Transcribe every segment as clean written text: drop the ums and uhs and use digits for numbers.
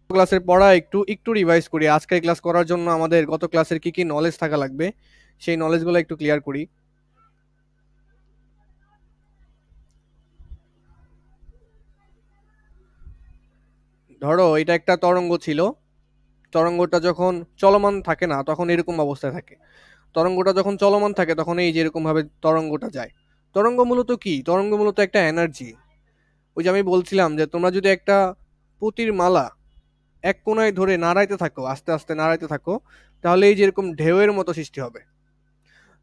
ক্লাসের পড়া একটু একটু রিভাইজ করি। আজকের ক্লাস করার জন্য আমাদের গত ক্লাসের কি কি নলেজ থাকা লাগবে সেই নলেজগুলো একটু ক্লিয়ার করি। ধরো এটা একটা তরঙ্গ ছিল। তরঙ্গটা যখন চলমান থাকে না তখন এরকম অবস্থায় থাকে। তরঙ্গটা যখন চলমান থাকে তখন এই যে এরকম ভাবে তরঙ্গটা যায়। তরঙ্গ মূলত কি? তরঙ্গ মূলত একটা এনার্জি। ওই যে আমি বলছিলাম যে তোমরা যদি একটা পুতির মালা এক কোনায় ধরে নাড়াইতে থাকো, আস্তে আস্তে নাড়াইতে থাকো, তাহলে এই যে এরকম ঢেউয়ের মতো সৃষ্টি হবে।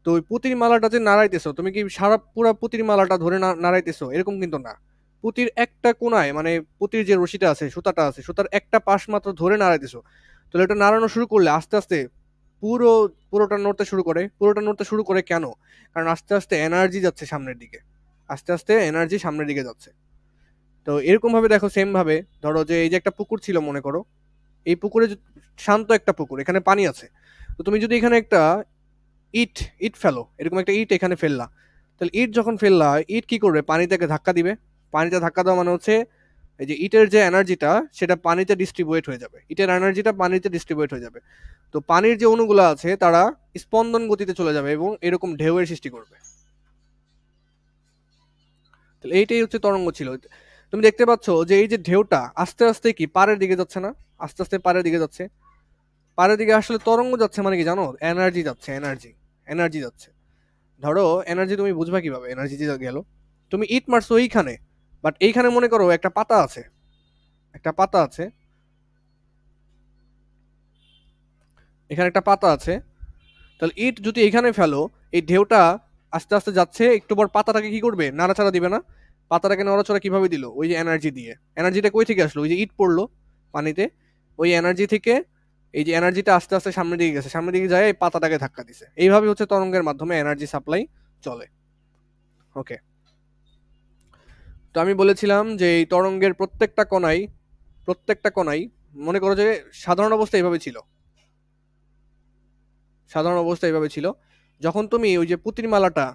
তো ওই পুতির মালাটা যে নাড়াইতেছো, তুমি কি সারা পুরা পুতির মালাটা ধরে নাড়াইতেছো এরকম কিন্তু না। পুতির একটা কোনায়, মানে পুতির যে রশিটা আছে, সুতাটা আছে, সুতার একটা পাশ মাত্র ধরে নাড়াইতেছো। তাহলে এটা নাড়ানো শুরু করলে আস্তে আস্তে পুরো পুরোটা নড়তে শুরু করে। পুরোটা নড়তে শুরু করে কেন? কারণ আস্তে আস্তে এনার্জি যাচ্ছে সামনের দিকে। আস্তে আস্তে এনার্জি সামনের দিকে যাচ্ছে। তো এরকম ভাবে দেখো, সেম ভাবে ধরো যে এই যে একটা পুকুর ছিল মনে করো। এই পুকুরে শান্ত একটা পুকুর, এখানে পানি আছে। তো তুমি যদি এখানে একটা ইট ইট ফেলো, এরকম একটা ইট এখানে ফেললা, তাহলে ইট যখন ফেললা, ইট কি করবে? পানিটাকে ধাক্কা দিবে। পানিতে ধাক্কা দেওয়া মানে হচ্ছে এই যে ইটের যে এনার্জিটা সেটা পানিতে ডিস্ট্রিবিউট হয়ে যাবে, ইটের এনার্জিটা পানিতে ডিস্ট্রিবিউট হয়ে যাবে। তো পানির যে অণুগুলো আছে তারা স্পন্দন গতিতে চলে যাবে এবং এরকম ঢেউয়ের সৃষ্টি করবে। তাহলে এইটাই হচ্ছে তরঙ্গ ছিল। তুমি দেখতে পাচ্ছ যে এই যে ঢেউটা আস্তে আস্তে কি পাড়ের দিকে যাচ্ছে না? আস্তে আস্তে পাড়ের দিকে যাচ্ছে। পাড়ের দিকে আসলে তরঙ্গ যাচ্ছে মানে কি জানো? এনার্জি যাচ্ছে, এনার্জি। এনার্জি যাচ্ছে। ধরো এনার্জি তুমি বুঝবা কিভাবে এনার্জি যে গেল? তুমি ইট মারছো এইখানে, বাট এইখানে মনে করো একটা পাতা আছে। একটা পাতা আছে, এখানে একটা পাতা আছে। তাহলে ইট যদি এখানে ফেলো, এই ঢেউটা আস্তে আস্তে যাচ্ছে, একটু পর পাতাটাকে কি করবে? নাড়াচাড়া দিবে না? পাতাটাকে নড়াচড়া কিভাবে দিল? ওই যে এনার্জি দিয়ে। এনার্জিটা কই থেকে আসলো? ওই যে ইট পড়লো পানিতে, ওই এনার্জি থেকে। এই যে এনার্জিটা আস্তে আস্তে সামনের দিকে গেছে, সামনের দিকে যায় এই পাতাটাকে ধাক্কা দিছে। এইভাবে হচ্ছে তরঙ্গের মাধ্যমে এনার্জি সাপ্লাই চলে। ওকে। তো আমি বলেছিলাম যে এই তরঙ্গের প্রত্যেকটা কোণাই মনে করো যে সাধারণ অবস্থা এইভাবে ছিল। সাধারণ অবস্থা এইভাবে ছিল। যখন তুমি ওই যে পুতির মালাটা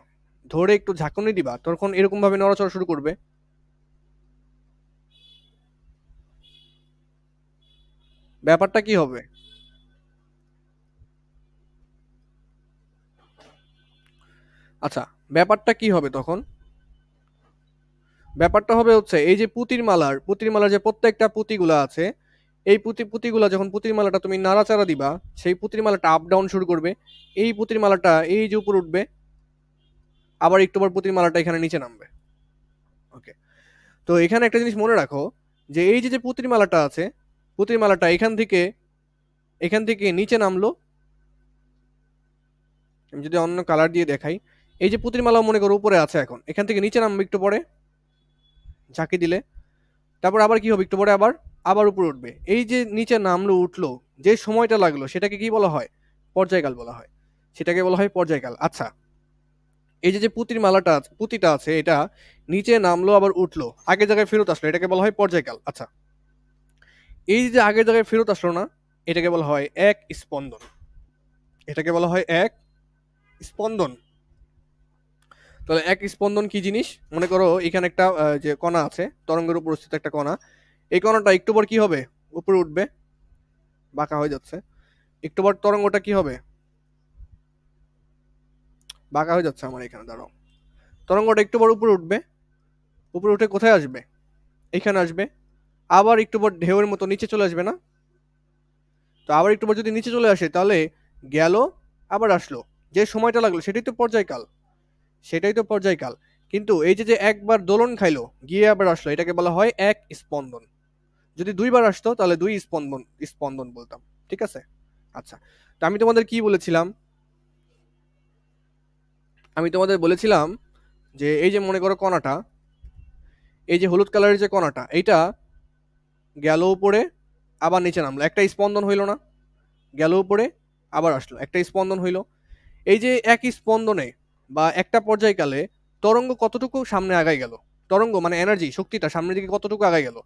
ধরে একটু ঝাঁকুনি দিবা তখন এরকম ভাবে নড়াচড়া শুরু করবে। ব্যাপারটা কি হবে? আচ্ছা, ব্যাপারটা কি হবে তখন? ব্যাপারটা হবে হচ্ছে এই যে পুতির মালার যে প্রত্যেকটা পুতিগুলা আছে, এই পুতিগুলা যখন পুতির মালাটা তুমি নাড়াচাড়া দিবা, সেই পুতির মালাটা আপ ডাউন শুরু করবে। এই পুতির মালাটা এই যে উপর উঠবে, আবার একটু পর পুতির মালাটা এখানে নিচে নামবে। ওকে। তো এখানে একটা জিনিস মনে রাখো, যে এই যে যে পুতির মালাটা আছে, পুতির মালাটা এখান থেকে নিচে নামলো। আমি যদি অন্য কালার দিয়ে দেখাই, এই যে পুতির মালা মনে করো উপরে আছে, এখন এখান থেকে নিচে নামবে একটু পরে ঝাঁকি দিলে। তারপর আবার কি হবে? একটু পরে আবার আবার উপরে উঠবে। এই যে নিচে নামলো উঠলো, যে সময়টা লাগলো সেটাকে কি বলা হয়? পর্যায়কাল বলা হয়। সেটাকে বলা হয় পর্যায়কাল। আচ্ছা, এই যে যে পুতিটা আছে, এটা নিচে নামলো আবার উঠলো, আগের জায়গায় ফেরত আসলো, এটাকে বলা হয় পর্যায়কাল। আচ্ছা, এই যে আগের জায়গায় ফেরত আসলো না, এটাকে বলা হয় এক স্পন্দন। এটাকে বলা হয় এক স্পন্দন। তাহলে এক স্পন্দন কি জিনিস? মনে করো এখানে একটা যে কণা আছে, তরঙ্গের উপর স্থিত একটা কণা। এই কণাটা একটু পর কি হবে? উপরে উঠবে। বাঁকা হয়ে যাচ্ছে। একটু পর তরঙ্গটা কি হবে? বাঁকা হয়ে যাচ্ছে আমার এখানে, দাঁড়াও। তরঙ্গটা একটু পর উপরে উঠবে। উপরে উঠে কোথায় আসবে? এখানে আসবে। আবার একটু পর ঢেউয়ের মতো নিচে চলে আসবে না? তো আবার একটু পর যদি নিচে চলে আসে তাহলে গেল, আবার আসলো, যে সময়টা লাগলো সেটাই তো পর্যায়কাল। কিন্তু এই যে যে একবার দোলন খাইলো, গিয়ে আবার আসলো, এটাকে বলা হয় এক স্পন্দন। যদি দুইবার আসতো তাহলে দুই স্পন্দন স্পন্দন বলতাম। ঠিক আছে? আচ্ছা। তো আমি তোমাদের বলেছিলাম যে এই যে মনে করো কণাটা, এই যে হলুদ কালারের যে কণাটা, এইটা গেল উপরে, আবার নিচে নামলো, একটা স্পন্দন হইলো না? গেল উপরে, আবার আসলো, একটা স্পন্দন হইলো। এই যে একই স্পন্দনে বা একটা পর্যায়কালে তরঙ্গ কতটুকু সামনে আগাই গেল? তরঙ্গ মানে এনার্জি, শক্তিটা সামনের দিকে কতটুকু আগাই গেল?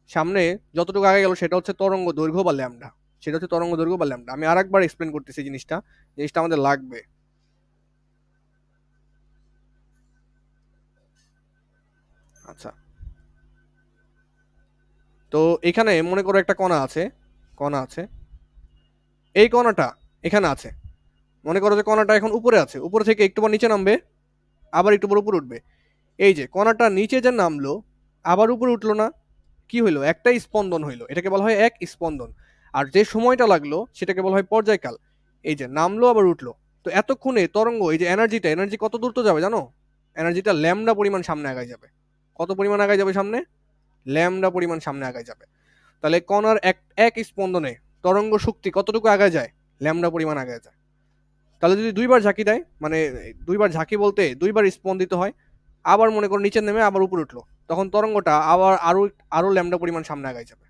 সামনে যতটুকু আগে গেল সেটা হচ্ছে তরঙ্গ দৈর্ঘ্য বা ল্যামডা। সেটা হচ্ছে তরঙ্গ দৈর্ঘ্য বা ল্যামডা। আমি আরেকবার এক্সপ্লেন করতেছি জিনিসটা, জিনিসটা আমাদের লাগবে। আচ্ছা, তো এখানে মনে করো একটা কণা আছে, এই কণাটা এখানে আছে। মনে করো যে কণাটা এখন উপরে আছে, উপরে থেকে একটুবার নিচে নামবে, আবার একটুবার উপরে উঠবে। এই যে কণাটা নিচে যে নামলো, আবার উপরে উঠলো না, কি হইলো? একটাই স্পন্দন হইলো, এটাকে বলা হয় এক স্পন্দন। আর যে সময়টা লাগলো সেটাকে বলা হয় পর্যায়কাল। এই যে নামলো আবার উঠলো, তো এতক্ষণে তরঙ্গ, এই যে এনার্জি কত দূরত্ব যাবে জানো? এনার্জিটা ল্যামডা পরিমাণ সামনে আগায় যাবে। কত পরিমাণ আগায় যাবে সামনে? ল্যামডা পরিমাণ সামনে আগায় যাবে। তাহলে কণার এক এক স্পন্দনে তরঙ্গ শক্তি কতটুকু আগায় যায়? ল্যামডা পরিমাণ আগায় যায়। তাহলে যদি দুইবার ঝাঁকি দেয়, মানে দুইবার ঝাঁকি বলতে দুইবার স্পন্দিত হয়, আবার মনে করো নিচে নেমে আবার উপরে উঠলো, তখন তরঙ্গটা আবার আরো আরো ল্যামডা পরিমাণ সামনে আগায় যাবে।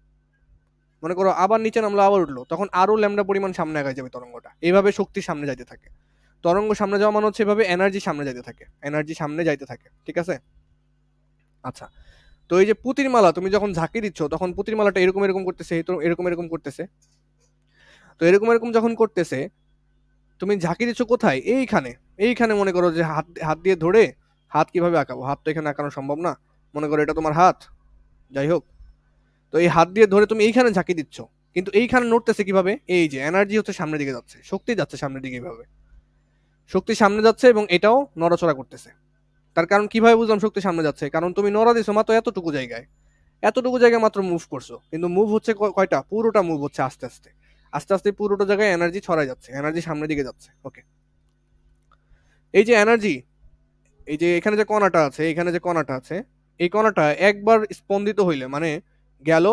মনে করো আবার নিচে নামলো আবার উঠলো, তখন আরো ল্যামডা পরিমাণ সামনে আগায় যাবে তরঙ্গটা। এইভাবে শক্তি সামনে যাইতে থাকে। তরঙ্গ সামনে যাওয়া মানে হচ্ছে এভাবে এনার্জি সামনে যাইতে থাকে, এনার্জি সামনে যাইতে থাকে। ঠিক আছে? আচ্ছা, তো এই যে পুতির মালা তুমি যখন ঝাঁকি দিচ্ছ, তখন পুতির মালাটা এরকম এরকম করতেছে, এরকম এরকম করতেছে। তো এরকম এরকম যখন করতেছে, তুমি ঝাঁকি দিচ্ছ কোথায়? এইখানে। এইখানে মনে করো যে হাত হাত দিয়ে ধরে, হাত কিভাবে আঁকাবো? হাত তো এখানে আঁকানো সম্ভব না। মনে করো এটা তোমার হাত, যাই হোক। তো এই হাত দিয়ে ধরে তুমি এইখানে ঝাঁকি দিচ্ছ, কিন্তু এইখানে নড়তেছে কিভাবে? এই যে এনার্জি হচ্ছে সামনের দিকে যাচ্ছে, শক্তি যাচ্ছে সামনের দিকে, এইভাবে শক্তি সামনে যাচ্ছে এবং এটাও নড়াচড়া করতেছে। তার কারণ কিভাবে বুঝলাম শক্তি সামনে যাচ্ছে? কারণ তুমি নড়া দিছো মাত্র এতটুকু জায়গায়, এতটুকু জায়গায় মাত্র মুভ করছো, কিন্তু মুভ হচ্ছে কয়টা? পুরোটা মুভ হচ্ছে আস্তে আস্তে, আস্তে আস্তে পুরোটা জায়গায় এনার্জি ছড়াই যাচ্ছে, এনার্জি সামনের দিকে যাচ্ছে। ওকে, এই যে এনার্জি, এই যে এখানে যে কণাটা আছে, এখানে যে কণাটা আছে, এই কণাটা একবার স্পন্দিত হইলে মানে গেল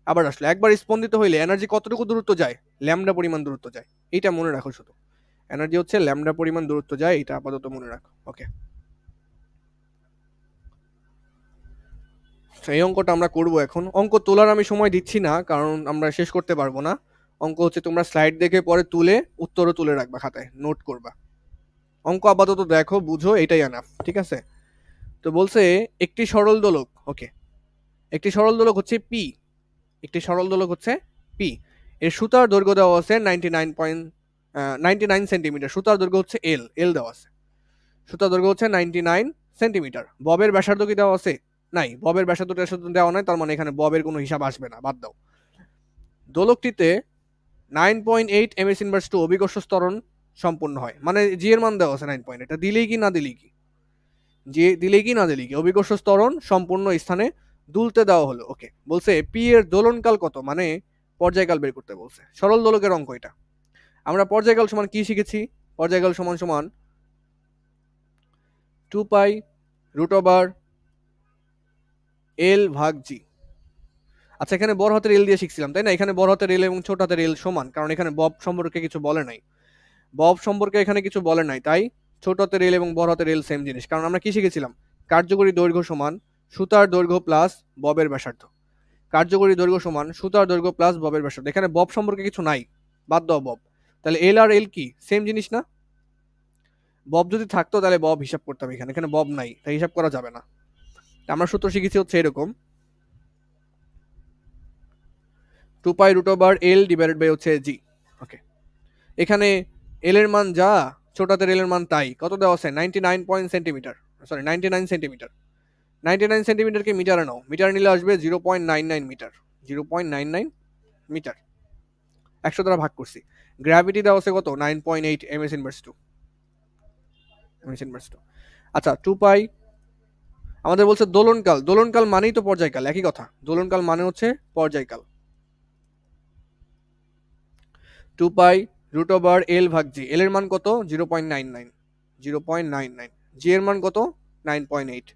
আবার আসলো, একবার স্পন্দিত হইলে এনার্জি কতটুকু দূরত্ব যায়? ল্যামডা পরিমাণ দূরত্ব যায়। এইটা মনে রাখো শুধু, এনার্জি হচ্ছে ল্যামডা পরিমাণ দূরত্ব যায়, এটা আপাতত মনে রাখো। ওকে, এই অঙ্কটা আমরা করব এখন। অঙ্ক তোলার আমি সময় দিচ্ছি না, কারণ আমরা শেষ করতে পারবো না। অঙ্ক হচ্ছে তোমরা স্লাইড দেখে পরে তুলে উত্তরও তুলে রাখবা, খাতায় নোট করবা। অঙ্ক আপাতত দেখো, বুঝো, এটাই এনাফ। ঠিক আছে? তো বলছে একটি সরল দোলক, ওকে, একটি সরল দোলক হচ্ছে পি, একটি সরল দোলক হচ্ছে পি, এর সুতার দৈর্ঘ্য দেওয়া আছে 99 সেন্টিমিটার, সুতার দৈর্ঘ্য হচ্ছে এল, এল দেওয়া আছে, সুতার দৈর্ঘ্য হচ্ছে 99 সেন্টিমিটার। ববের ব্যাসার্ধ কি দেওয়া আছে? নাই, ববের ব্যাসার্ধটা দেওয়া নাই, তার মানে এখানে ববের কোনো হিসাব আসবে না, বাদ দাও। দোলকটিতে 9.8 এমএস ইনভার্স টু অভিকর্ষ ত্বরণ সম্পূর্ণ হয়, মানে জি এর মান দেওয়া আছে 9 এটা দিলেই কি না দিলেই কি? যে দিলেই কি না দিলেই কি? অভিকর্ষ ত্বরণ সম্পূর্ণ স্থানে দুলতে দেওয়া হলো। ওকে, বলছে পি এর দোলনকাল কত, মানে পর্যায়কাল বের করতে বলছে। সরল দোলকের অঙ্ক এটা। আমরা পর্যায়কাল সমান কি শিখেছি? পর্যায়কাল সমান সমান 2 পাই রুট ওভার এল ভাগ জি। আচ্ছা, এখানে বড় হাতের এল দিয়ে শিখছিলাম তাই না? এখানে বড় হাতের এল এবং ছোট হাতের এল সমান, কারণ এখানে বব সম্পর্কে কিছু বলে নাই, বব সম্পর্কে এখানে কিছু বলে নাই, তাই ছোট হাতের এল এবং বড় হাতের এল সেম জিনিস। কারণ আমরা কি শিখেছিলাম? কার্যকরী দৈর্ঘ্য সমান সুতার দৈর্ঘ্য প্লাস ববের ব্যাসার্ধ, কার্যকরী দৈর্ঘ্য সমান সুতার দৈর্ঘ্য প্লাস ববের ব্যাসার্ধ। এখানে বব সম্পর্কে কিছু নাই, বাদ দাও বব। তাহলে এল আর এল কি সেম জিনিস না? বব যদি থাকতো তাহলে বব হিসাব করতাম, এখানে এখানে বব নাই, তাই হিসাব করা যাবে না। আমরা সূত্র শিখেছি হচ্ছে এরকম, 2 pi root over L divided by হচ্ছে জি। ওকে, এখানে এল এর মান যা, ছোট হাতের এল এর মান তাই। কত দেওয়া আছে? 99 সেন্টিমিটার, সরি 99 সেন্টিমিটার। 99 সেন্টিমিটারকে মিটারে নাও, মিটার নিলে আসবে 0.99 মিটার, 0.99 মিটার। 100 দ্বারা ভাগ করছি। গ্র্যাভিটি দেওয়া আছে কত? 9.8 MS inverse two, MS inverse two. আচ্ছা, 2 পাই, আমাদের বলছে দোলনকাল, দোলনকাল মানেই তো পর্যায়কাল, একই কথা, দোলনকাল মানে হচ্ছে পর্যায়কাল। 2 পাই রুট ওভার এল ভাগ জি, এল এর মান কত? 0.99, 0.99, জি এর মান কত? 9.8।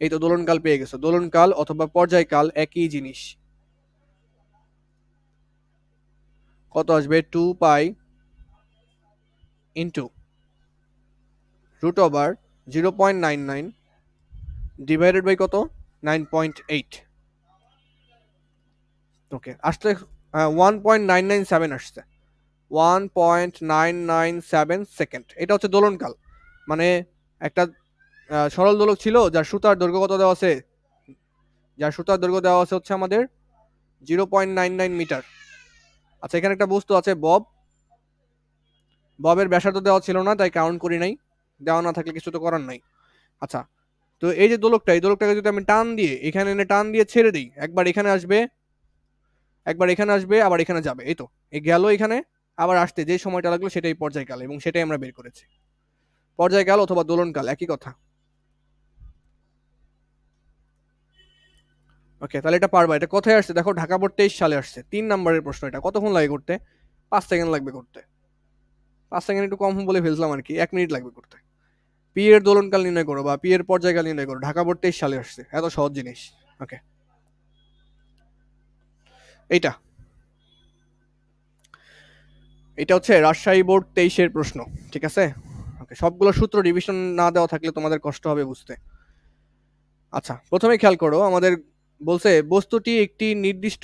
এই তো দোলনকাল পেয়ে গেছো। দোলনকাল অথবা পর্যায়কাল একই জিনিস। কত আসবে? 2 pi into root over 0.99 divided by কত? 9.8। ওকে, আসলে 1.997 আসছে, 1.997 সেকেন্ড। এটা হচ্ছে দোলনকাল, মানে একটা সরল দোলক ছিল যার সুতার দৈর্ঘ্য কত দেওয়া আছে? যার সুতার দৈর্ঘ্য দেওয়া আছে হচ্ছে আমাদের 0.99 মিটার। আচ্ছা, এখানে একটা বস্তু আছে বব, ববের ব্যাসার্ধ দেওয়া ছিল না, তাই কাউন্ট করি নাই, দেওয়া না থাকলে কিছু তো করার নাই। আচ্ছা, তো এই যে দোলকটা, এই দোলকটাকে যদি আমি টান দিয়ে এখানে এনে টান দিয়ে ছেড়ে দিই, একবার এখানে আসবে, একবার এখানে আসবে আবার এখানে যাবে, এই তো এই গেল এখানে, আবার আসতে যে সময়টা লাগলো সেটাই পর্যায়কাল, এবং সেটাই আমরা বের করেছি। পর্যায়কাল অথবা দোলনকাল একই কথা। ওকে, তাহলে এটা পারবা। এটা কোথায় আসছে দেখো, ঢাকা বোর্ড 23 সালে আসছে, 3 নম্বরের প্রশ্ন। এটা কতক্ষণ লাগে করতে? 5 সেকেন্ড লাগবে করতে। 5 সেকেন্ড একটু কম বলে ফেলছিলাম আর কি, 1 মিনিট লাগবে করতে। পি এর দোলনকাল নির্ণয় করো বা পি এর পর্যায়কাল নির্ণয় করো, ঢাকা বোর্ড 23 সালে আসছে, এত সহজ জিনিস। ওকে, এইটা এটা হচ্ছে রাজশাহী বোর্ড 23-এর প্রশ্ন, ঠিক আছে? ওকে, সবগুলো সূত্র রিভিশন না দেওয়া থাকলে তোমাদের কষ্ট হবে বুঝতে। আচ্ছা, প্রথমে খেয়াল করো, আমাদের বলছে বস্তুটি একটি নির্দিষ্ট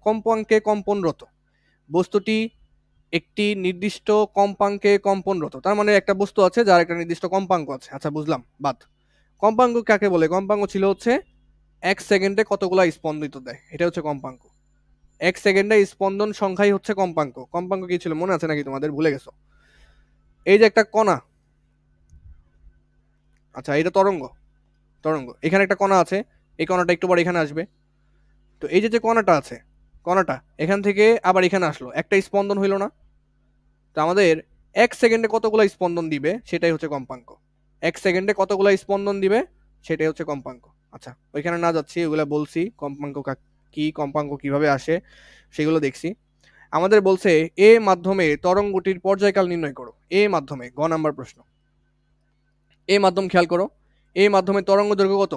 কম্পাঙ্কে কম্পনরত। বস্তুটি একটি নির্দিষ্ট কম্পাঙ্কে কম্পনরত, তার মানে একটা বস্তু আছে যার একটা নির্দিষ্ট কম্পাঙ্ক আছে। আচ্ছা, বুঝলাম, বাদ। কম্পাঙ্ক কাকে বলে? কম্পাঙ্ক ছিল হচ্ছে 1 সেকেন্ডে কতগুলা স্পন্দিত দেয়, এটা হচ্ছে কম্পাঙ্ক। 1 সেকেন্ডে স্পন্দন সংখ্যাই হচ্ছে কম্পাঙ্ক। কম্পাঙ্ক কি ছিল মনে আছে নাকি তোমাদের, ভুলে গেছো? এই যে একটা কণা, আচ্ছা এটা তরঙ্গ। তরঙ্গ, এখানে একটা কণা আছে, এই কণাটা একটু পরে এখানে আসবে। তো এই যে যে কণাটা আছে, কণাটা এখান থেকে আবার এখানে আসলো, একটা স্পন্দন হইলো না? তো আমাদের 1 সেকেন্ডে কতগুলো স্পন্দন দিবে সেটাই হচ্ছে কম্পাঙ্ক। 1 সেকেন্ডে কতগুলো স্পন্দন দিবে সেটাই হচ্ছে কম্পাঙ্ক। আচ্ছা, ওইখানে না যাচ্ছি, ওগুলা বলছি কম্পাঙ্ক কি, কম্পাঙ্ক কিভাবে আসে সেগুলো দেখছি। আমাদের বলছে এ মাধ্যমে তরঙ্গটির পর্যায়কাল নির্ণয় করো। এ মাধ্যমে, গ নাম্বার প্রশ্ন। এ মাধ্যম খেয়াল করো, এ মাধ্যমে তরঙ্গ দৈর্ঘ্য কত?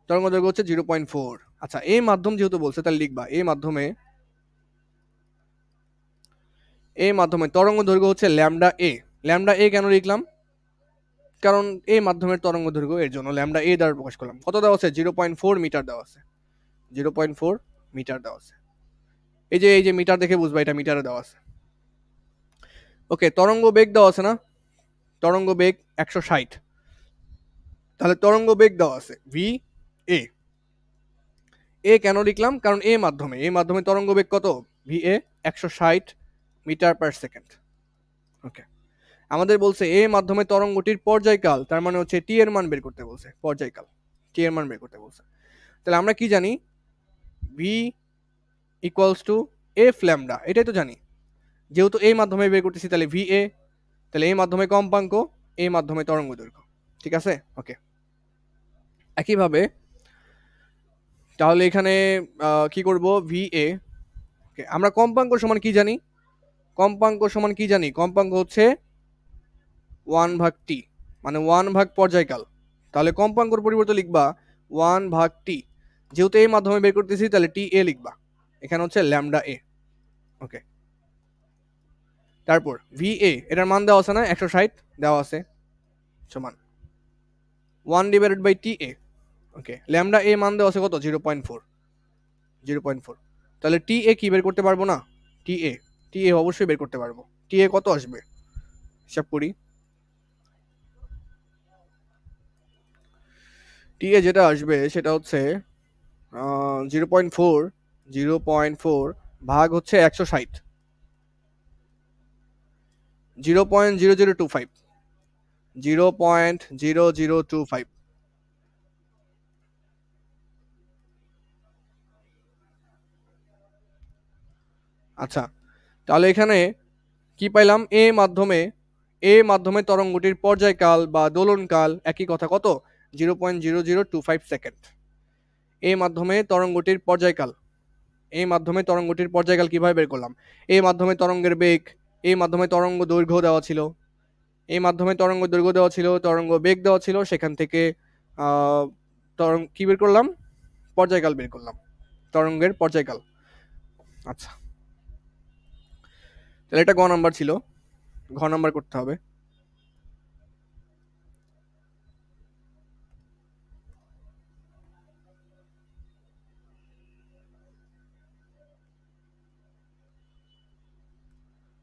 তরঙ্গ দৈর্ঘ্য হচ্ছে 0.4। আচ্ছা, এ মাধ্যম যেহেতু বলছে তাহলে লিখবা এ মাধ্যমে তরঙ্গ দৈর্ঘ্য হচ্ছে ল্যামডা এ। ল্যামডা এ কেন লিখলাম? কারণ এই মাধ্যমের তরঙ্গ দৈর্ঘ্য, এর জন্য ল্যামডা এ দ্বারা প্রকাশ করলাম। কত দেওয়া আছে? 0.4 মিটার দেওয়া আছে। 0.4 মিটার দেওয়া আছে। এই যে মিটার দেখে বুঝবা এটা মিটারে দেওয়া আছে। ওকে, তরঙ্গ বেগ দেওয়া আছে না? তরঙ্গ বেগ 160। তাহলে তরঙ্গ বেগ দেওয়া আছে ভি এ। এ কেন লিখলাম? কারণ এ মাধ্যমে তরঙ্গ বেগ কত? V a 160 metre per second. Okay, আমাদের বলছে এ মাধ্যমে তরঙ্গটির পর্যায়কাল, তার মানে হচ্ছে টি এর মান বের করতে বলছে। পর্যায়কাল টি এর মান বের করতে বলছে। তাহলে আমরা কি জানি? V equals to F lambda, এটাই তো জানি। যেহেতু এই মাধ্যমে বের করতেছি তাহলে ভি এ, তাহলে এই মাধ্যমে কম্পাঙ্ক, এই মাধ্যমে তরঙ্গ দৈর্ঘ্য, ঠিক আছে? ওকে, একইভাবে তাহলে এখানে কি করব? ভি এ, ওকে, আমরা কম্পাঙ্ক সমান কি জানি? কম্পাঙ্ক হচ্ছে 1/t, মানে 1 ভাগ পর্যায়কাল। তাহলে কম্পাঙ্কর পরিবর্তে লিখবা 1/t। যেহেতু এই মাধ্যমে বের করতেছি তাহলে টি এ লিখবা, এখানে হচ্ছে ল্যামডা এ। ওকে, তারপর ভি এ, এটার মান দেওয়া আছে না? 160 দেওয়া আছে, সমান 1/ta। ওকে, ল্যামডা এ মান দেওয়া আছে কত? 0.4। 0.4, তাহলে টি এ কি বের করতে পারবো না? টি এ অবশ্যই বের করতে পারবো। টি এ কত আসবে হিসাব করি। টি এ যেটা আসবে সেটা হচ্ছে 0.4 ভাগ হচ্ছে 160, 0.0025, 0.0025। আচ্ছা, তাহলে এখানে কি পাইলাম? এ মাধ্যমে তরঙ্গটির পর্যায়কাল বা দোলনকাল একই কথা, কত? 0.0025 সেকেন্ড। এই মাধ্যমে তরঙ্গটির পর্যায়কাল কিভাবে বের করলাম? এই মাধ্যমে তরঙ্গের বেগ, এই মাধ্যমে তরঙ্গ দৈর্ঘ্য দেওয়া ছিল, তরঙ্গ বেগ দেওয়া ছিল, সেখান থেকে তরঙ্গ কি বের করলাম? পর্যায়কাল বের করলাম, তরঙ্গের পর্যায়কাল। আচ্ছা, তাহলে এটা গ নাম্বার ছিল, ঘ নাম্বার করতে হবে।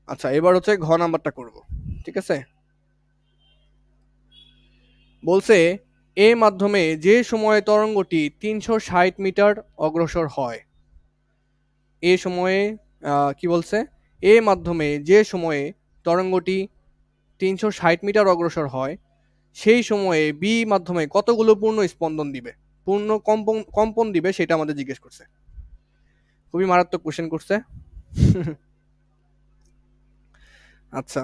আচ্ছা, এবার হচ্ছে ঘ নাম্বারটা করব, ঠিক আছে? বলছে এ মাধ্যমে যে সময়ে তরঙ্গটি 360 মিটার অগ্রসর হয়, এ সময়ে কি বলছে? এ মাধ্যমে যে সময়ে তরঙ্গটি 360 মিটার অগ্রসর হয়, সেই সময়ে বি মাধ্যমে কতগুলো পূর্ণ স্পন্দন দিবে, পূর্ণ কম্পন দিবে, সেটা আমাদের জিজ্ঞেস করছে। খুবই মারাত্মক কোশ্চেন করছে। আচ্ছা,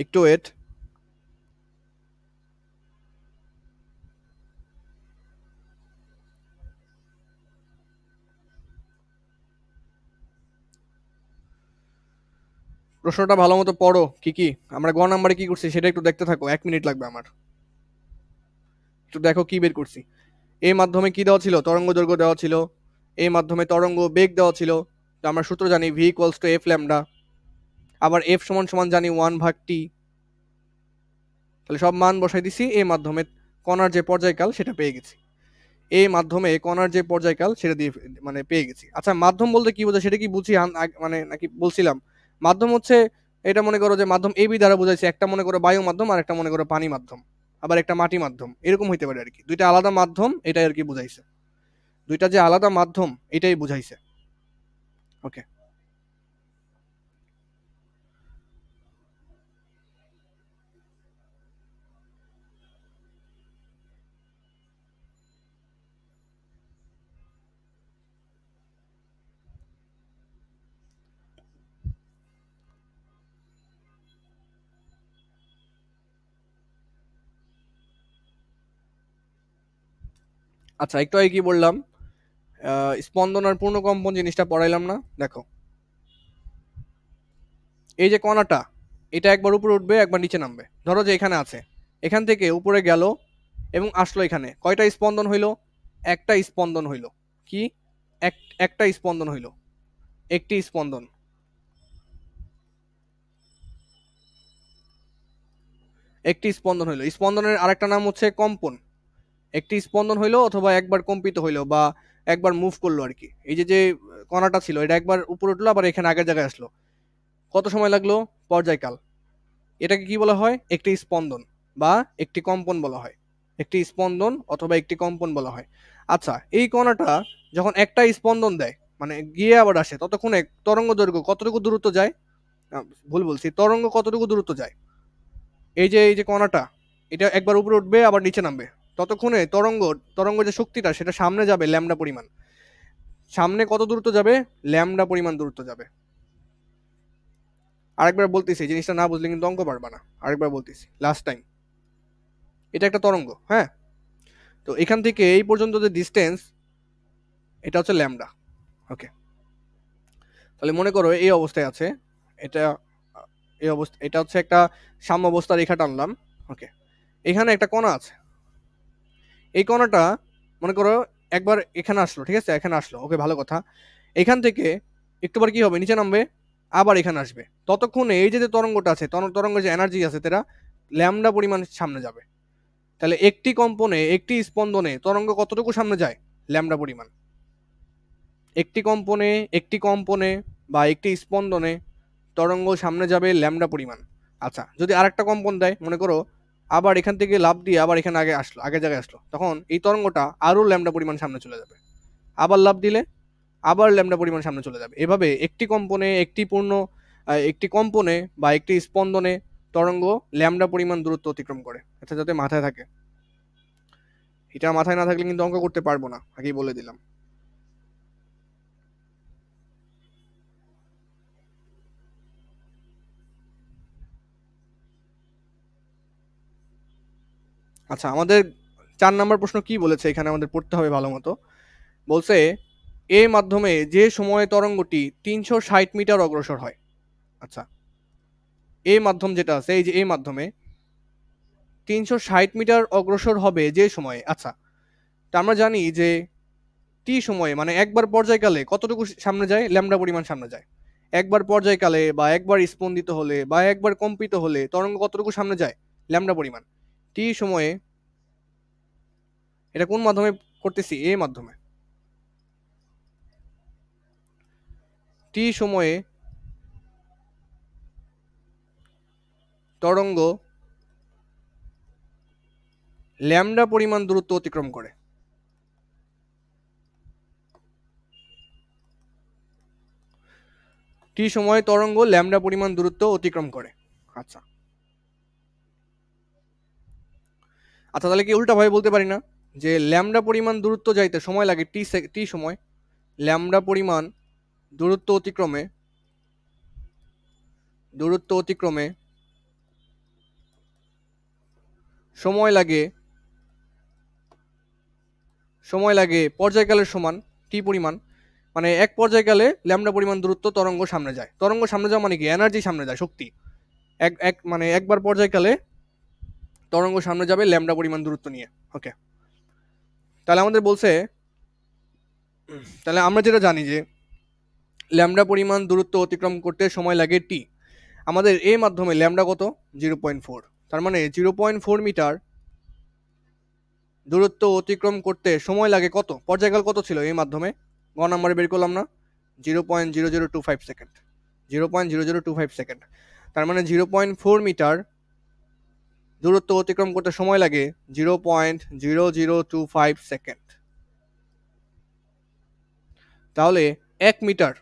একটু ওয়েট। প্রশ্নটা ভালো মতো পড়ো। কি কি আমরা গ নাম্বারে কি করছি সেটা একটু দেখতে থাকো, 1 মিনিট লাগবে আমার। একটু দেখো কি বের করছি। এই মাধ্যমে কি দেওয়া ছিল, তরঙ্গ দৈর্ঘ্য দেওয়া ছিল, এই মাধ্যমে তরঙ্গ বেগ দেওয়া ছিল। তো আমরা সূত্র জানি V equals to F lambda, আবার এফ সমান সমান জানি 1/t। তাহলে সব মান বসাই দিছি, এই মাধ্যমে কণার যে পর্যায়কাল সেটা পেয়ে গেছি। এই মাধ্যমে কণার যে পর্যায়কাল সেটা দিয়ে মানে পেয়ে গেছি। আচ্ছা, মাধ্যম বলতে কি বোঝায় সেটা কি বুঝি মানে নাকি বলছিলাম? মাধ্যম হচ্ছে, এটা মনে করো যে মাধ্যম এবি দ্বারা বোঝাইছে, একটা মনে করো বায়ু মাধ্যম আর একটা মনে করো পানি মাধ্যম, আবার একটা মাটি মাধ্যম, এরকম হইতে পারে আর কি। দুইটা আলাদা মাধ্যম, এটাই আর কি বুঝাইছে। দুইটা যে আলাদা মাধ্যম এটাই বুঝাইছে। ওকে। আচ্ছা, একটু আগে কি বললাম, স্পন্দন আর পূর্ণকম্পন জিনিসটা পড়াইলাম না? দেখো, এই যে কণাটা, এটা একবার উপরে উঠবে একবার নিচে নামবে। ধরো যে এখানে আছে, এখান থেকে উপরে গেল এবং আসলো এখানে, কয়টা স্পন্দন হইলো? একটা স্পন্দন হইলো। কি? একটা স্পন্দন হইলো, একটি স্পন্দন। একটি স্পন্দন হইলো। স্পন্দনের আরেকটা নাম হচ্ছে কম্পন। একটি স্পন্দন হইলো অথবা একবার কম্পিত হইলো বা একবার মুভ করলো আর কি। এই যে যে কণাটা ছিল এটা একবার উপরে উঠলো আবার এখানে আগের জায়গায় আসলো, কত সময় লাগলো? পর্যায়কাল। এটাকে কি বলা হয়? একটি স্পন্দন বা একটি কম্পন বলা হয়। একটি স্পন্দন অথবা একটি কম্পন বলা হয়। আচ্ছা, এই কণাটা যখন একটা স্পন্দন দেয়, মানে গিয়ে আবার আসে, ততক্ষণে তরঙ্গ দৈর্ঘ্য কতটুকু দূরত্ব যায়? ভুল বলছি, তরঙ্গ কতটুকু দূরত্ব যায়? এই যে কণাটা, এটা একবার উপরে উঠবে আবার নিচে নামবে, ততক্ষণে তরঙ্গ যে শক্তিটা সেটা সামনে যাবে ল্যামডা পরিমাণ। সামনে কত দূরত্ব যাবে? ল্যামডা পরিমাণ দূরত্ব যাবে। আরেকবার বলতেছি, জিনিসটা না বুঝলে কিন্তু অঙ্ক পারবা না। আরেকবার বলতেছি, লাস্ট টাইম। এটা একটা তরঙ্গ, হ্যাঁ? তো এখান থেকে এই পর্যন্ত যে ডিস্টেন্স, এটা হচ্ছে ল্যামডা। ওকে। তাহলে মনে করো এই অবস্থায় আছে এটা, এই অবস্থা, এটা হচ্ছে একটা সাম্যাবস্থা রেখা টানলাম। ওকে। এখানে একটা কণা আছে, এই কণাটা মনে করো একবার এখানে আসলো, ঠিক আছে, এখানে আসলো, ওকে, ভালো কথা। এখান থেকে একটুবার কি হবে? নিচে নামবে, আবার এখানে আসবে। ততক্ষণে এই যে যে তরঙ্গটা আছে, তরঙ্গের যে এনার্জি আছে, সেটা ল্যামডা পরিমাণ সামনে যাবে। তাহলে একটি কম্পনে, একটি স্পন্দনে তরঙ্গ কতটুকু সামনে যায়? ল্যামডা পরিমাণ। একটি কম্পনে বা একটি স্পন্দনে তরঙ্গ সামনে যাবে ল্যামডা পরিমাণ। আচ্ছা, যদি আরেকটা কম্পন দেয়, মনে করো আবার এখান থেকে লাফ দিয়ে আবার এখানে আগে আসলো, আগের জায়গায় আসলো, তখন এই তরঙ্গটা আরো ল্যামডা পরিমাণ সামনে চলে যাবে। আবার লাফ দিলে আবার ল্যামডা পরিমাণ সামনে চলে যাবে। এভাবে একটি কম্পনে বা একটি স্পন্দনে তরঙ্গ ল্যামডা পরিমাণ দূরত্ব অতিক্রম করে। আচ্ছা, যাতে মাথায় থাকে। এটা মাথায় না থাকলে কিন্তু অঙ্ক করতে পারবো না, আগেই বলে দিলাম। আচ্ছা, আমাদের 4 নম্বর প্রশ্ন কি বলেছে এখানে আমাদের পড়তে হবে ভালো মতো। বলছে এই মাধ্যমে যে সময়ে তরঙ্গটি 360 মিটার অগ্রসর হয়। আচ্ছা, এই মাধ্যম যেটা আছে, এই যে এই মাধ্যমে 360 মিটার অগ্রসর হবে যে সময়ে। আচ্ছা, তা আমরা জানি যে টি সময়ে মানে একবার পর্যায়কালে কতটুকু সামনে যায়? ল্যামডা পরিমাণ সামনে যায়। একবার পর্যায়কালে বা একবার স্পন্দিত হলে বা একবার কম্পিত হলে তরঙ্গ কতটুকু সামনে যায়? ল্যামডা পরিমাণ। টি সময়ে, এটা কোন মাধ্যমে করতেছি? এই মাধ্যমে। টি সময়ে তরঙ্গ ল্যামডা পরিমাণ দূরত্ব অতিক্রম করে। টি সময়ে তরঙ্গ ল্যামডা পরিমাণ দূরত্ব অতিক্রম করে। আচ্ছা, আচ্ছা তাহলে কি উল্টাভাবে বলতে পারি না যে ল্যামডা পরিমাণ দূরত্ব যাইতে সময় লাগে টি সময়, ল্যামডা পরিমাণ দূরত্ব অতিক্রমে সময় লাগে পর্যায়কালের সমান টি পরিমাণ, মানে এক পর্যায়কালে ল্যামডা পরিমাণ দূরত্ব তরঙ্গ সামনে যায়। তরঙ্গ সামনে যাওয়া মানে কি, এনার্জি সামনে যায়, শক্তি। মানে একবার পর্যায়কালে তরঙ্গ সামনে যাবে ল্যামডা পরিমাণ দূরত্ব নিয়ে। ওকে, তাহলে আমাদের বলছে, তাহলে আমরা যেটা জানি যে ল্যামডা পরিমাণ দূরত্ব অতিক্রম করতে সময় লাগে টি। আমাদের এই মাধ্যমে ল্যামডা কত, 0.4। তার মানে 0.4 মিটার দূরত্ব অতিক্রম করতে সময় লাগে কত, পর্যায়কাল কত ছিল এই মাধ্যমে, গ নাম্বারে বের করলাম না, 0.0025 সেকেন্ড। 0.0025 সেকেন্ড। তার মানে 0.4 মিটার দূরত্ব অতিক্রম করতে সময় লাগে 0.0025 সেকেন্ড। তাহলে 1 মিটার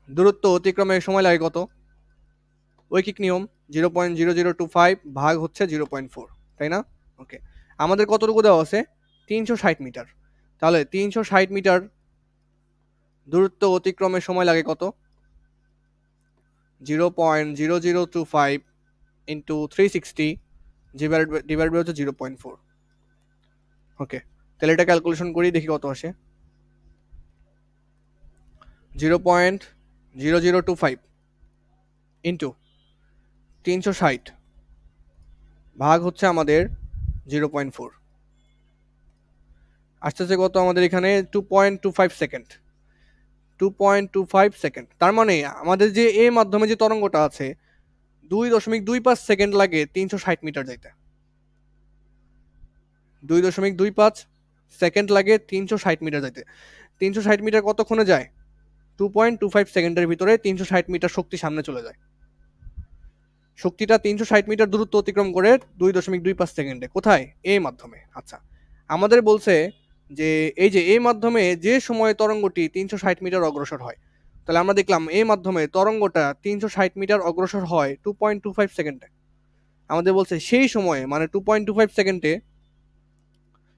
দূরত্ব অতিক্রমে সময় লাগে কত, ঐকিক নিয়ম 0.0025 ভাগ হচ্ছে 0.4, তাই না? ওকে, আমাদের কতটুকু দেওয়া আছে, 360 মিটার। তাহলে 360 মিটার দূরত্ব অতিক্রমে সময় লাগে কত, 0.0025 ইন্টু 360 ডিভাইড বাই হচ্ছে 0.4। ওকে, তাহলে এটা ক্যালকুলেশন করি, দেখি কত আসে। 0.0025 ইন্টু 360 ভাগ হচ্ছে আমাদের 0.4, আসতেছে কত আমাদের এখানে, 2.25 সেকেন্ড। 2.25 সেকেন্ড। তার মানে আমাদের যে এ মাধ্যমে যে তরঙ্গটা আছে 2.25 সেকেন্ড লাগে 360 মিটার যাইতে। 2.25 সেকেন্ড লাগে 360 মিটার যাইতে। 360 মিটার কতক্ষণে যায়, 2.25 সেকেন্ডের ভিতরে 360 মিটার শক্তি সামনে চলে যায়। শক্তিটা 360 মিটার দূরত্ব অতিক্রম করে 2.25 সেকেন্ডে, কোথায়, এই মাধ্যমে। আচ্ছা, আমাদের বলছে যে এই যে এই মাধ্যমে যে সময়ে তরঙ্গটি 360 মিটার অগ্রসর হয়, তাহলে আমরা দেখলাম এই মাধ্যমে তরঙ্গটা 360 মিটার অগ্রসর হয় 2.25 সেকেন্ডে। আমাদের বলছে সেই সময়ে, মানে 2.25 সেকেন্ডে,